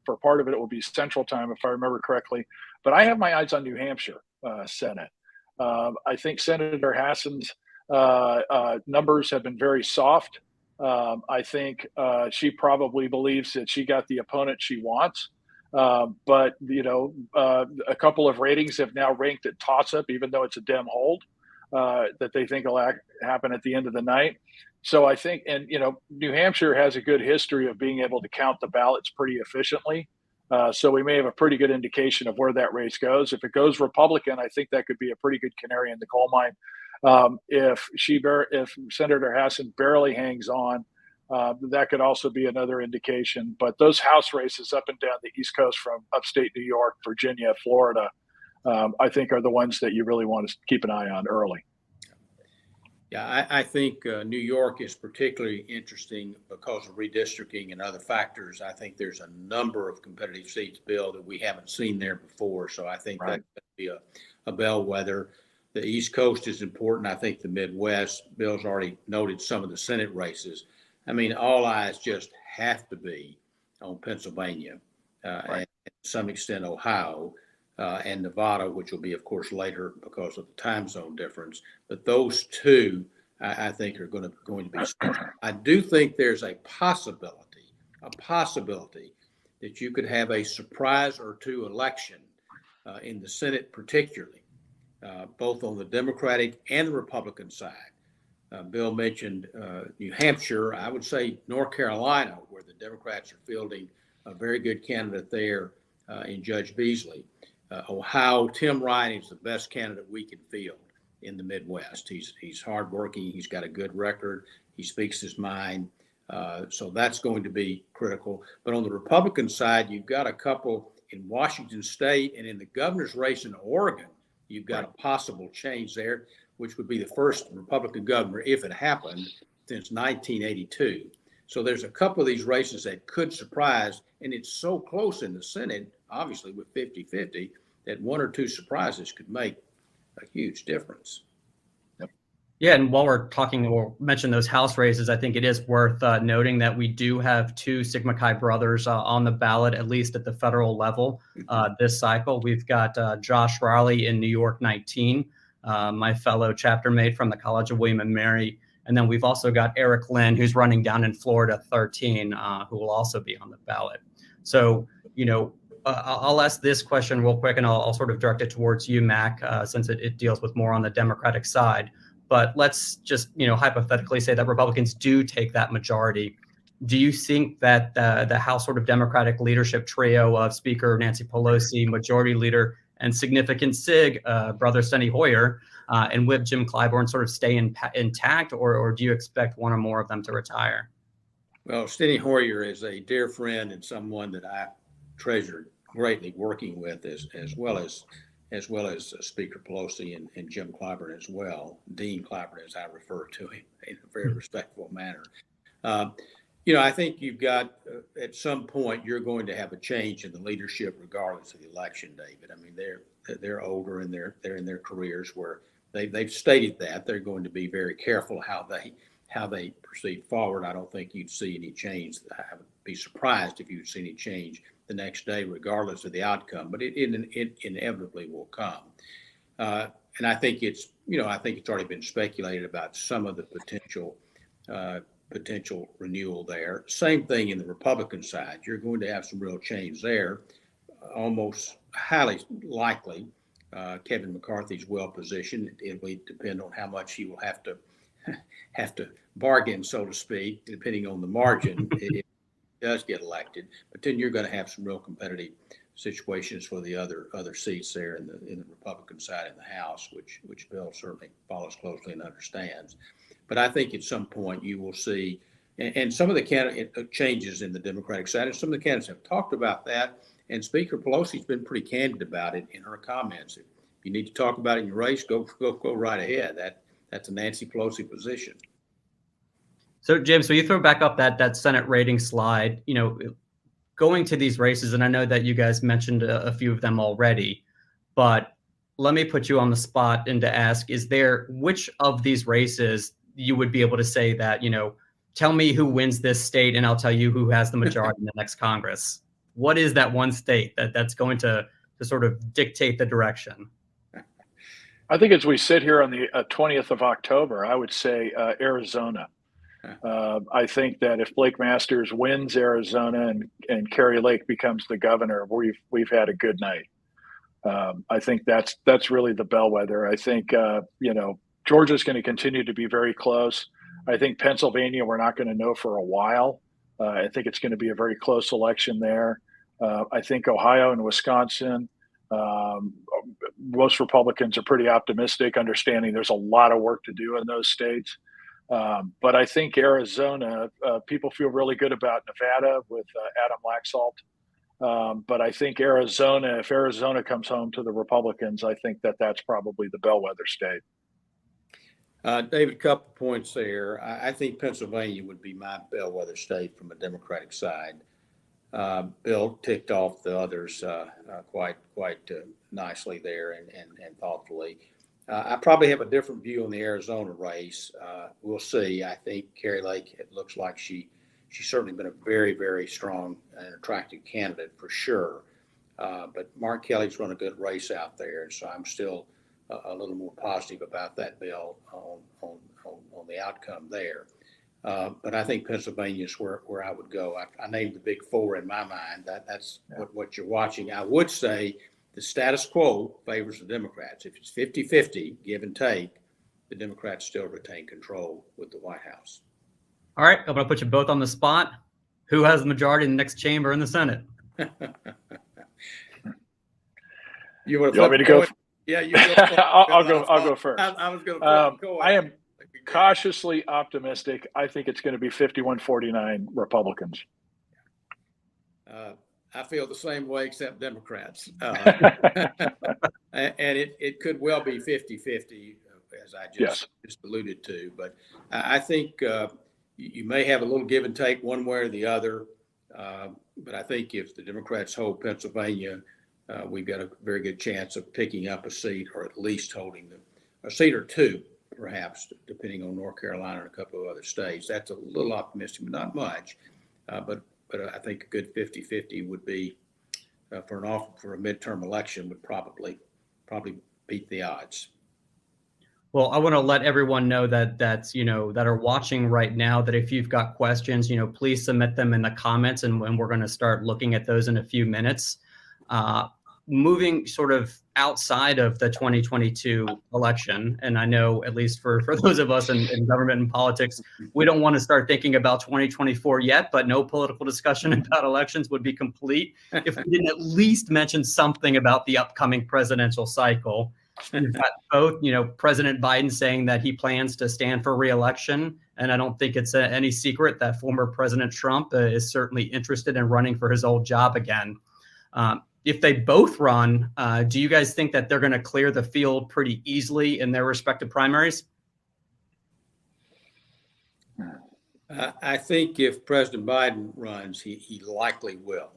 for part of it, it will be Central Time, if I remember correctly. But I have my eyes on New Hampshire Senate. I think Senator Hassan's numbers have been very soft. I think she probably believes that she got the opponent she wants. But, a couple of ratings have now ranked at toss-up, even though it's a Dem hold, that they think will happen at the end of the night. So I think, and, New Hampshire has a good history of being able to count the ballots pretty efficiently. So we may have a pretty good indication of where that race goes. If it goes Republican, I think that could be a pretty good canary in the coal mine. If Senator Hassan barely hangs on, that could also be another indication. But those House races up and down the East Coast from upstate New York, Virginia, Florida, I think are the ones that you really want to keep an eye on early. Yeah, I think New York is particularly interesting because of redistricting and other factors. I think there's a number of competitive seats, Bill, that we haven't seen there before. So I think that could be a bellwether. The East Coast is important. I think the Midwest, Bill's already noted some of the Senate races. I mean, all eyes just have to be on Pennsylvania and to some extent Ohio and Nevada, which will be, of course, later because of the time zone difference. But those two, I think, are going to be special. I do think there's a possibility that you could have a surprise or two election in the Senate, particularly. Both on the Democratic and the Republican side. Bill mentioned New Hampshire. I would say North Carolina, where the Democrats are fielding a very good candidate there in Judge Beasley. Ohio, Tim Ryan is the best candidate we can field in the Midwest. He's hardworking. He's got a good record. He speaks his mind. So that's going to be critical. But on the Republican side, you've got a couple in Washington State and in the governor's race in Oregon. You've got a possible change there, which would be the first Republican governor, if it happened, since 1982. So there's a couple of these races that could surprise, and it's so close in the Senate, obviously with 50-50, that one or two surprises could make a huge difference. Yeah, and while we're talking or mention those House races, I think it is worth noting that we do have two Sigma Chi brothers on the ballot, at least at the federal level this cycle. We've got Josh Raleigh in New York 19, my fellow chapter mate from the College of William and Mary. And then we've also got Eric Lynn, who's running down in Florida 13, who will also be on the ballot. So, I'll ask this question real quick, and I'll sort of direct it towards you, Mac, since it deals with more on the Democratic side. But let's just, hypothetically say that Republicans do take that majority. Do you think that the House sort of Democratic leadership trio of Speaker Nancy Pelosi, Majority Leader, and significant Sig, brother Steny Hoyer, and Whip Jim Clyburn sort of stay intact, or do you expect one or more of them to retire? Well, Steny Hoyer is a dear friend and someone that I treasured greatly working with, as well as Speaker Pelosi and Jim Clyburn as well, Dean Clyburn, as I refer to him in a very respectful manner. I think you've got, at some point, you're going to have a change in the leadership regardless of the election, David. I mean, they're older and they're in their careers where they've stated that they're going to be very careful how they proceed forward. I don't think you'd see any change. I would be surprised if you'd see any change the next day, regardless of the outcome, but it inevitably will come. And I think it's already been speculated about some of the potential renewal there. Same thing in the Republican side. You're going to have some real change there. Almost highly likely, Kevin McCarthy's well positioned. It will depend on how much he will have to bargain, so to speak, depending on the margin. If he does get elected, but then you're going to have some real competitive situations for the other seats there in the Republican side in the House, which Bill certainly follows closely and understands. But I think at some point you will see, and some of the changes in the Democratic side, and some of the candidates have talked about that, and Speaker Pelosi's been pretty candid about it in her comments. If you need to talk about it in your race, go right ahead. That's a Nancy Pelosi position. So, Jim, so you throw back up that Senate rating slide, going to these races, and I know that you guys mentioned a few of them already, but let me put you on the spot and to ask, which of these races you would be able to say that, tell me who wins this state and I'll tell you who has the majority in the next Congress? What is that one state that's going to sort of dictate the direction? I think as we sit here on the 20th of October, I would say Arizona. I think that if Blake Masters wins Arizona and Kerry Lake becomes the governor, we've had a good night. I think that's really the bellwether. I think Georgia's going to continue to be very close. I think Pennsylvania we're not going to know for a while. I think it's going to be a very close election there. I think Ohio and Wisconsin, most Republicans are pretty optimistic, understanding there's a lot of work to do in those states. But I think Arizona, people feel really good about Nevada with Adam Laxalt. But I think Arizona, if Arizona comes home to the Republicans, I think that's probably the bellwether state. David, a couple points there. I think Pennsylvania would be my bellwether state from a Democratic side. Bill ticked off the others quite nicely there and thoughtfully. I probably have a different view on the Arizona race. We'll see. I think Kerry Lake, it looks like she's certainly been a very, very strong and attractive candidate for sure. But Mark Kelly's run a good race out there, and so I'm still a little more positive about that, Bill, on the outcome there. But I think Pennsylvania is where I would go. I named the big four in my mind. That's what you're watching. I would say the status quo favors the Democrats. If it's 50-50, give and take, the Democrats still retain control with the White House. All right, I'm going to put you both on the spot. Who has the majority in the next chamber in the Senate? You want me to go? Yeah, you go. I'll go first. I was going to go. I am cautiously optimistic. I think it's going to be 51-49 Republicans. I feel the same way, except Democrats. And it could well be 50-50, as I just alluded to. But I think you may have a little give and take one way or the other. But I think if the Democrats hold Pennsylvania, we've got a very good chance of picking up a seat, or at least holding a seat or two, perhaps, depending on North Carolina and a couple of other states. That's a little optimistic, but not much. But I think a good 50-50 would be for a midterm election would probably beat the odds. Well, I want to let everyone know that are watching right now, that if you've got questions, please submit them in the comments, and we're going to start looking at those in a few minutes. Moving sort of outside of the 2022 election, and I know at least for those of us in government and politics, we don't want to start thinking about 2024 yet, but no political discussion about elections would be complete if we didn't at least mention something about the upcoming presidential cycle. You've got both, President Biden saying that he plans to stand for re-election, and I don't think it's any secret that former President Trump is certainly interested in running for his old job again. If they both run, do you guys think that they're going to clear the field pretty easily in their respective primaries? I think if President Biden runs, he likely will.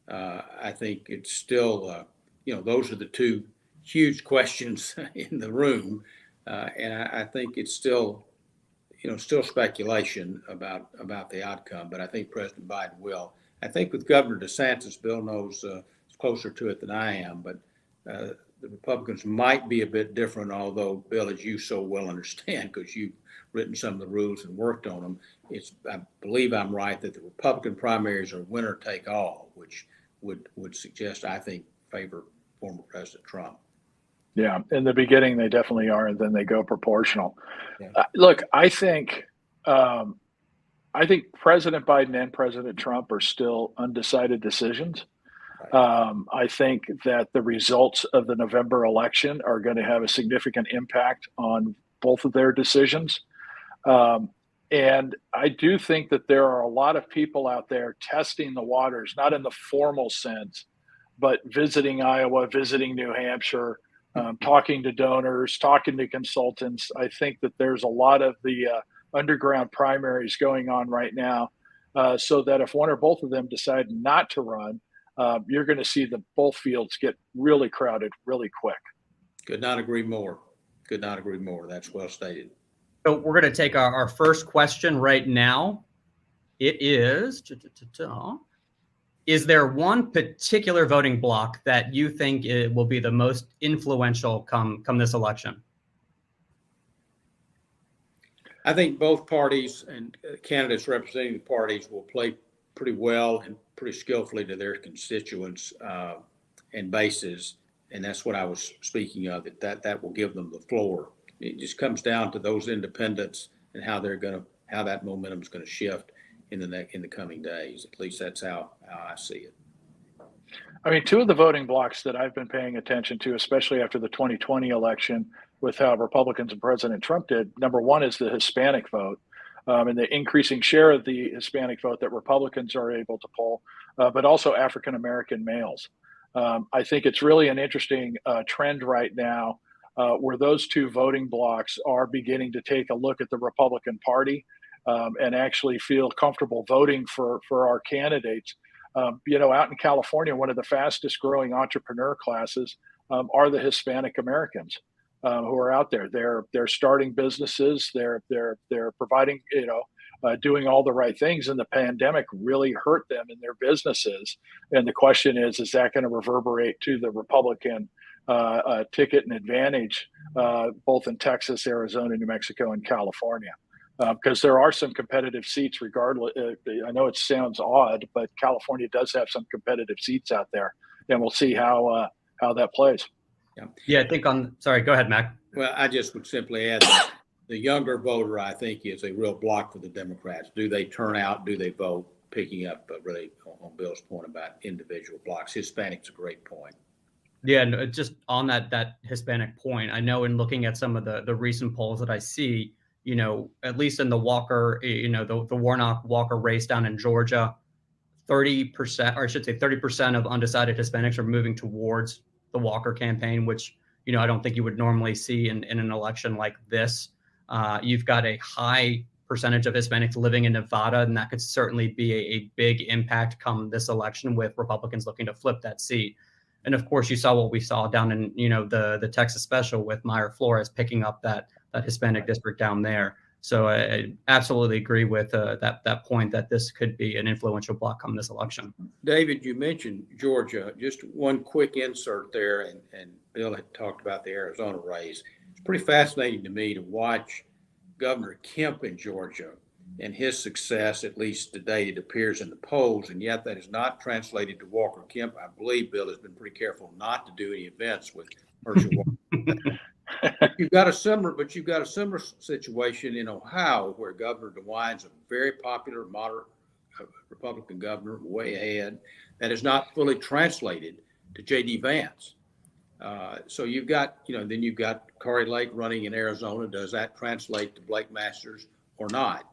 I think it's still, those are the two huge questions in the room. And I think it's still speculation about the outcome, but I think President Biden will. I think with Governor DeSantis, Bill knows closer to it than I am, but the Republicans might be a bit different, although, Bill, as you so well understand, because you've written some of the rules and worked on them, I believe I'm right that the Republican primaries are winner take all, which would suggest, I think, favor former President Trump. Yeah, in the beginning, they definitely are, and then they go proportional. Yeah. Look, I think President Biden and President Trump are still undecided decisions. I think that the results of the November election are going to have a significant impact on both of their decisions. And I do think that there are a lot of people out there testing the waters, not in the formal sense, but visiting Iowa, visiting New Hampshire, talking to donors, talking to consultants. I think that there's a lot of the underground primaries going on right now, so that if one or both of them decide not to run, you're going to see both fields get really crowded really quick. Could not agree more. That's well stated. So we're going to take our first question right now. It is there one particular voting bloc that you think it will be the most influential come this election? I think both parties and candidates representing the parties will play pretty well and pretty skillfully to their constituents and bases. And that's what I was speaking of, that will give them the floor. It just comes down to those independents and how that momentum is going to shift in the coming days. At least that's how I see it. I mean, two of the voting blocs that I've been paying attention to, especially after the 2020 election, with how Republicans and President Trump did, number one is the Hispanic vote. And the increasing share of the Hispanic vote that Republicans are able to poll, but also African-American males. I think it's really an interesting trend right now where those two voting blocs are beginning to take a look at the Republican Party and actually feel comfortable voting for our candidates. Out in California, one of the fastest growing entrepreneur classes are the Hispanic Americans. Who are out there. They're starting businesses. They're providing, doing all the right things. And the pandemic really hurt them in their businesses. And the question is that going to reverberate to the Republican ticket and advantage, both in Texas, Arizona, New Mexico, and California? Because there are some competitive seats regardless. I know it sounds odd, but California does have some competitive seats out there. And we'll see how that plays. Yeah, I think sorry, go ahead, Mac. Well, I just would simply add that the younger voter, I think, is a real block for the Democrats. Do they turn out? Do they vote? Picking up really on Bill's point about individual blocks. Hispanics a great point. Yeah, no, just on that Hispanic point, I know in looking at some of the recent polls that I see, at least in the Walker, the Warnock-Walker race down in Georgia, 30%, or I should say 30% of undecided Hispanics are moving towards the Walker campaign, which, I don't think you would normally see in an election like this. You've got a high percentage of Hispanics living in Nevada, and that could certainly be a big impact come this election with Republicans looking to flip that seat. And of course, you saw what we saw down in, the Texas special with Meyer Flores picking up that Hispanic district down there. So I absolutely agree with that point that this could be an influential bloc come this election. David, you mentioned Georgia. Just one quick insert there, and Bill had talked about the Arizona race. It's pretty fascinating to me to watch Governor Kemp in Georgia and his success, at least today, it appears in the polls, and yet that is not translated to Walker Kemp. I believe Bill has been pretty careful not to do any events with Herschel Walker. You've got a similar situation in Ohio, where Governor DeWine's a very popular moderate Republican governor, way ahead. That is not fully translated to J.D. Vance. So you've got, then you've got Kari Lake running in Arizona. Does that translate to Blake Masters or not?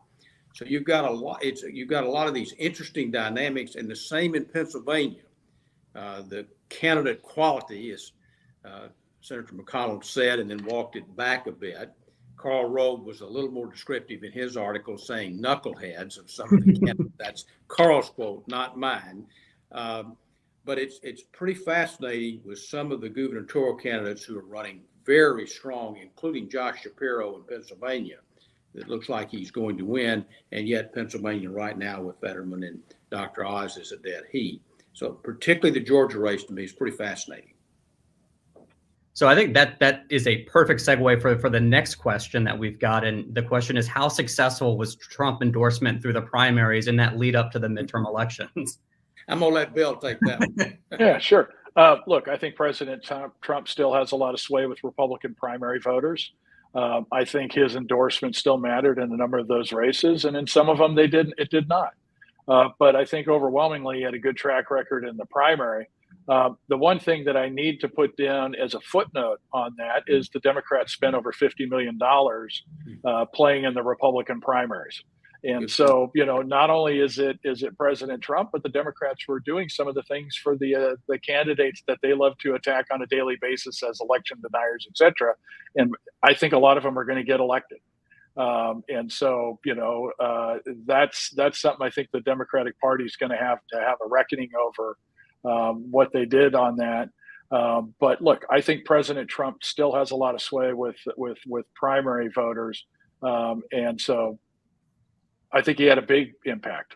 So you've got a lot of these interesting dynamics, and the same in Pennsylvania. The candidate quality, as Senator McConnell said, and then walked it back a bit. Karl Rove was a little more descriptive in his article, saying knuckleheads of some of the candidates. That's Karl's quote, not mine. But it's pretty fascinating with some of the gubernatorial candidates who are running very strong, including Josh Shapiro in Pennsylvania. It looks like he's going to win, and yet Pennsylvania right now with Fetterman and Dr. Oz is a dead heat. So particularly the Georgia race to me is pretty fascinating. So I think that is a perfect segue for the next question that we've got. And the question is, how successful was Trump endorsement through the primaries and that lead up to the midterm elections? I'm going to let Bill take that one. Yeah, sure. Look, I think President Trump still has a lot of sway with Republican primary voters. I think his endorsement still mattered in a number of those races, and in some of them it did not. But I think overwhelmingly he had a good track record in the primary. The one thing that I need to put down as a footnote on that is the Democrats spent over $50 million playing in the Republican primaries. And so, not only is it President Trump, but the Democrats were doing some of the things for the candidates that they love to attack on a daily basis as election deniers, et cetera. And I think a lot of them are going to get elected. And so, that's something I think the Democratic Party is going to have a reckoning over what they did on that. But look, I think President Trump still has a lot of sway with primary voters. And so I think he had a big impact.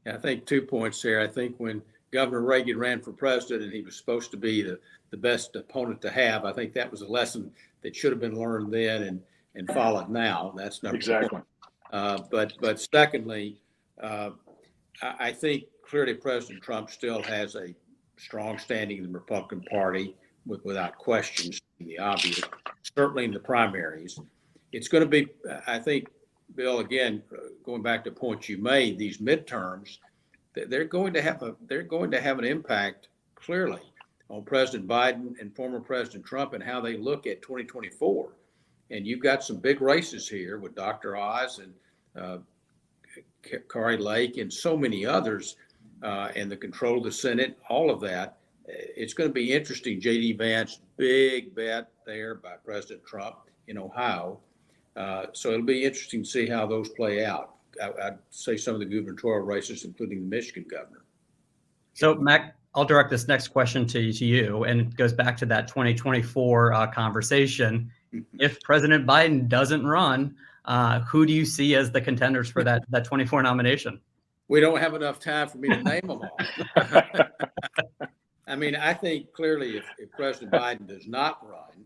Yeah, I think 2 points there. I think when Governor Reagan ran for president and he was supposed to be the best opponent to have, I think that was a lesson that should have been learned then and followed now. That's number exactly. one. But secondly, I think clearly President Trump still has a strong standing in the Republican Party without question, the obvious, certainly in the primaries. It's going to be, I think, Bill, again, going back to points you made, these midterms, they're going to have an impact clearly on President Biden and former President Trump and how they look at 2024. And you've got some big races here with Dr. Oz and Kari Lake and so many others, and the control of the Senate, all of that. It's going to be interesting. J.D. Vance, big bet there by President Trump in Ohio. So it'll be interesting to see how those play out. I'd say some of the gubernatorial races, including the Michigan governor. So, Mac, I'll direct this next question to you, and it goes back to that 2024 conversation. If President Biden doesn't run, who do you see as the contenders for that 24 nomination? We don't have enough time for me to name them all. I mean, I think clearly if President Biden does not run,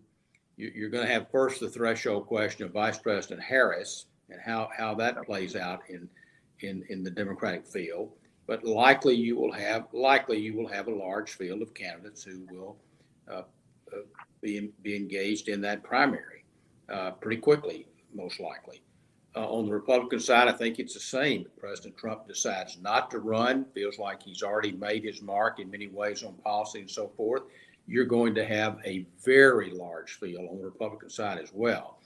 you're going to have first the threshold question of Vice President Harris and how that plays out in the Democratic field. But likely you will have a large field of candidates who will be engaged in that primary pretty quickly, most likely. On the Republican side, I think it's the same. If President Trump decides not to run, feels like he's already made his mark in many ways on policy and so forth, you're going to have a very large field on the Republican side as well.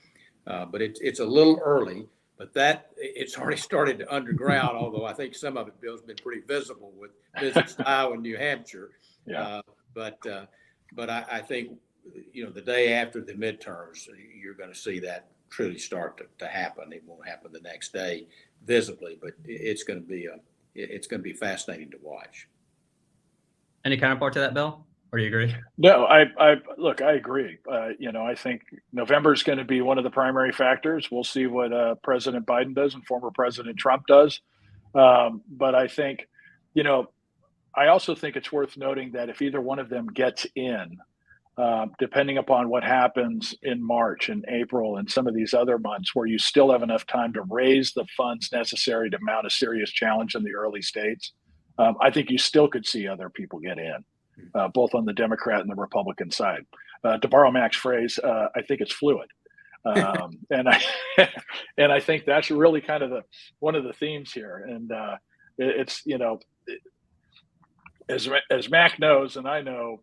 But it's a little early, but it's already started to underground, although I think some of it, Bill's been pretty visible with visits to Iowa and New Hampshire. Yeah. But I think, the day after the midterms, you're going to see that truly start to happen. It won't happen the next day visibly, but it's going to be fascinating to watch. Any counterpart to that, Bill? Or do you agree? No, I agree. I think November is going to be one of the primary factors. We'll see what President Biden does and former President Trump does. But I think, I also think it's worth noting that if either one of them gets in, depending upon what happens in March and April and some of these other months where you still have enough time to raise the funds necessary to mount a serious challenge in the early states, I think you still could see other people get in, both on the Democrat and the Republican side. To borrow Mack's phrase, I think it's fluid. And I think that's really kind of one of the themes here. And it's, as Mack knows, and I know,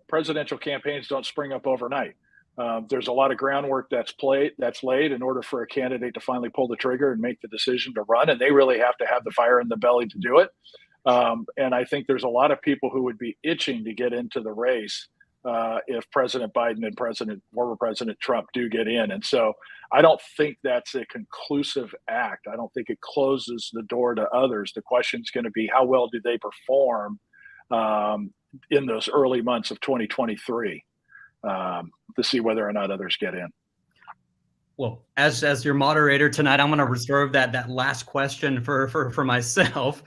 presidential campaigns don't spring up overnight. There's a lot of groundwork that's laid in order for a candidate to finally pull the trigger and make the decision to run, and they really have to have the fire in the belly to do it. And I think there's a lot of people who would be itching to get into the race if President Biden and former President Trump do get in. And so I don't think that's a conclusive act. I don't think it closes the door to others. The question is going to be, how well do they perform in those early months of 2023 to see whether or not others get in. Well, as your moderator tonight, I'm going to reserve that last question for myself.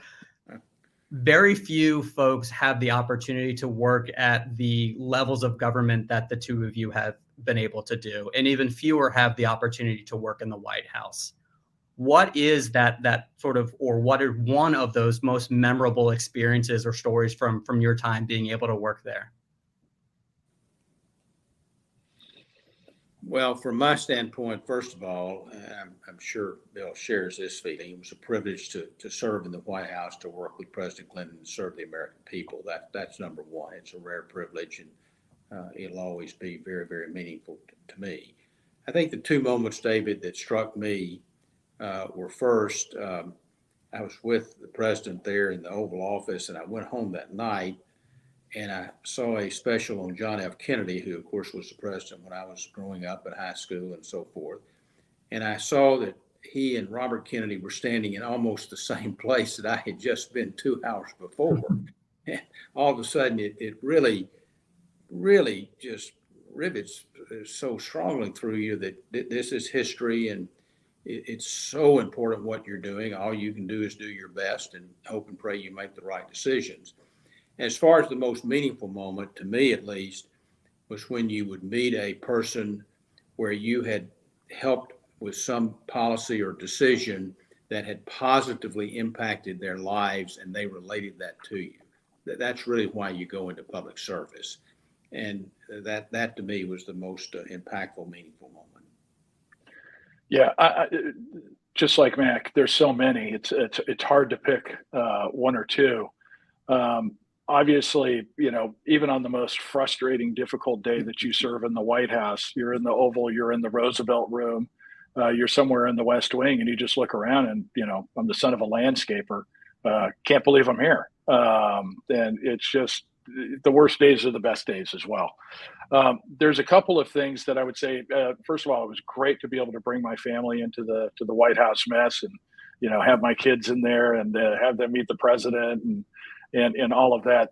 Very few folks have the opportunity to work at the levels of government that the two of you have been able to do, and even fewer have the opportunity to work in the White House. What is that sort of, or what are one of those most memorable experiences or stories from your time being able to work there? Well, from my standpoint, first of all, I'm sure Bill shares this feeling. It was a privilege to serve in the White House, to work with President Clinton and serve the American people. That's number one. It's a rare privilege, and it'll always be very, very meaningful to me. I think the two moments, David, that struck me were first, I was with the president there in the Oval Office, and I went home that night and I saw a special on John F. Kennedy, who of course was the president when I was growing up in high school and so forth. And I saw that he and Robert Kennedy were standing in almost the same place that I had just been 2 hours before. And all of a sudden it really, really just rivets so strongly through you that this is history, and it's so important what you're doing. All you can do is do your best and hope and pray you make the right decisions. As far as the most meaningful moment, to me at least, was when you would meet a person where you had helped with some policy or decision that had positively impacted their lives, and they related that to you. That's really why you go into public service. And that to me was the most impactful, meaningful moment. Yeah, just like Mack, there's so many. It's hard to pick one or two. Obviously, even on the most frustrating, difficult day that you serve in the White House, you're in the Oval, you're in the Roosevelt Room, you're somewhere in the West Wing, and you just look around and, I'm the son of a landscaper. Can't believe I'm here. And it's just the worst days are the best days as well. There's a couple of things that I would say. First of all, it was great to be able to bring my family into the White House mess and, have my kids in there and have them meet the president and all of that.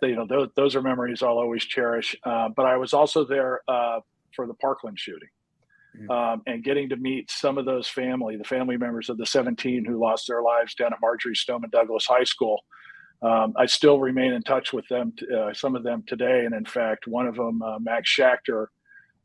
Those are memories I'll always cherish. But I was also there for the Parkland shooting, and getting to meet some of those the family members of the 17 who lost their lives down at Marjorie Stoneman Douglas High School. I still remain in touch with them, some of them today. And in fact, one of them, Max Schachter,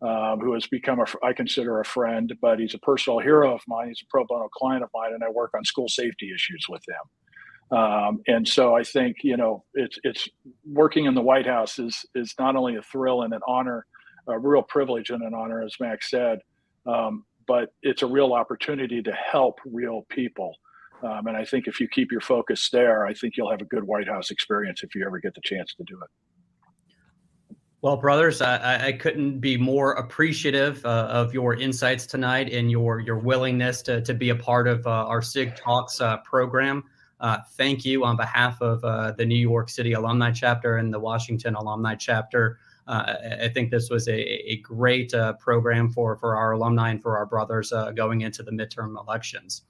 who has become, I consider a friend, but he's a personal hero of mine. He's a pro bono client of mine, and I work on school safety issues with him. And so I think, it's working in the White House is not only a thrill and an honor, a real privilege and an honor, as Max said, but it's a real opportunity to help real people. And I think if you keep your focus there, I think you'll have a good White House experience if you ever get the chance to do it. Well, brothers, I couldn't be more appreciative of your insights tonight and your willingness to be a part of our SigTalks program. Thank you on behalf of the New York City Alumni Chapter and the Washington Alumni Chapter. I think this was a great program for our alumni and for our brothers going into the midterm elections.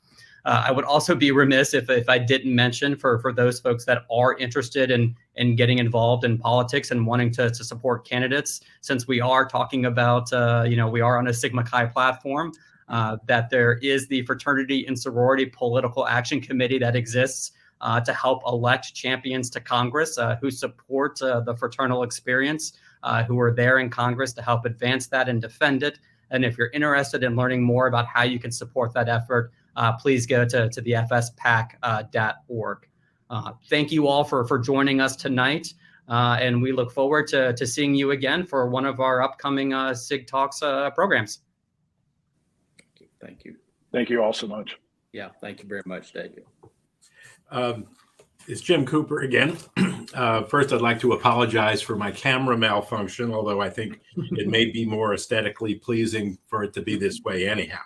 I would also be remiss if I didn't mention for those folks that are interested in getting involved in politics and wanting to support candidates, since we are talking about, we are on a Sigma Chi platform, that there is the Fraternity and Sorority Political Action Committee that exists to help elect champions to Congress who support the fraternal experience, who are there in Congress to help advance that and defend it. And if you're interested in learning more about how you can support that effort, please go to the fspac.org. Thank you all for joining us tonight. And we look forward to seeing you again for one of our upcoming SigTalks programs. Thank you. Thank you all so much. Yeah, thank you very much, David. It's Jim Cooper again. First, I'd like to apologize for my camera malfunction, although I think it may be more aesthetically pleasing for it to be this way anyhow.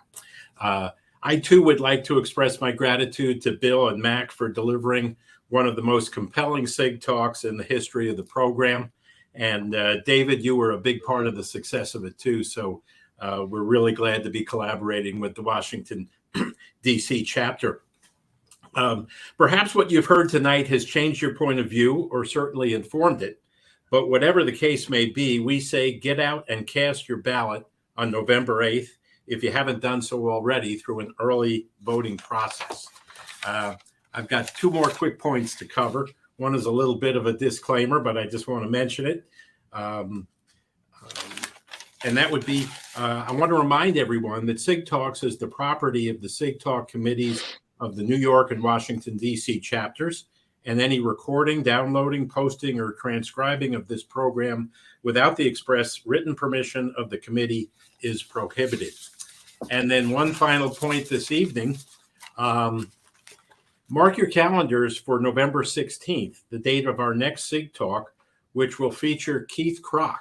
I too would like to express my gratitude to Bill and Mack for delivering one of the most compelling Sig Talks in the history of the program. And David, you were a big part of the success of it too. So we're really glad to be collaborating with the Washington, DC chapter. Perhaps what you've heard tonight has changed your point of view or certainly informed it. But whatever the case may be, we say get out and cast your ballot on November 8th if you haven't done so already through an early voting process. I've got two more quick points to cover. One is a little bit of a disclaimer, but I just want to mention it. And that would be, I want to remind everyone that SigTalks is the property of the SigTalk committees of the New York and Washington, D.C. chapters, and any recording, downloading, posting, or transcribing of this program without the express written permission of the committee is prohibited. And then one final point this evening, mark your calendars for November 16th, the date of our next Sig Talk, which will feature Keith Kroc,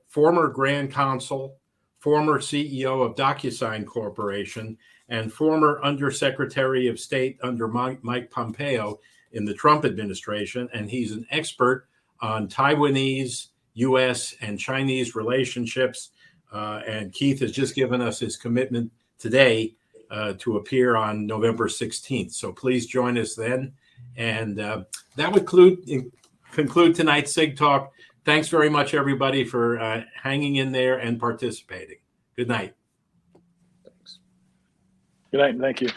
former Grand Consul, former CEO of DocuSign Corporation, and former Undersecretary of State under Mike Pompeo in the Trump administration. And he's an expert on Taiwanese, U.S., and Chinese relationships. And Keith has just given us his commitment today to appear on November 16th. So please join us then. And that would conclude tonight's Sig Talk. Thanks very much, everybody, for hanging in there and participating. Good night. Good night. Thank you.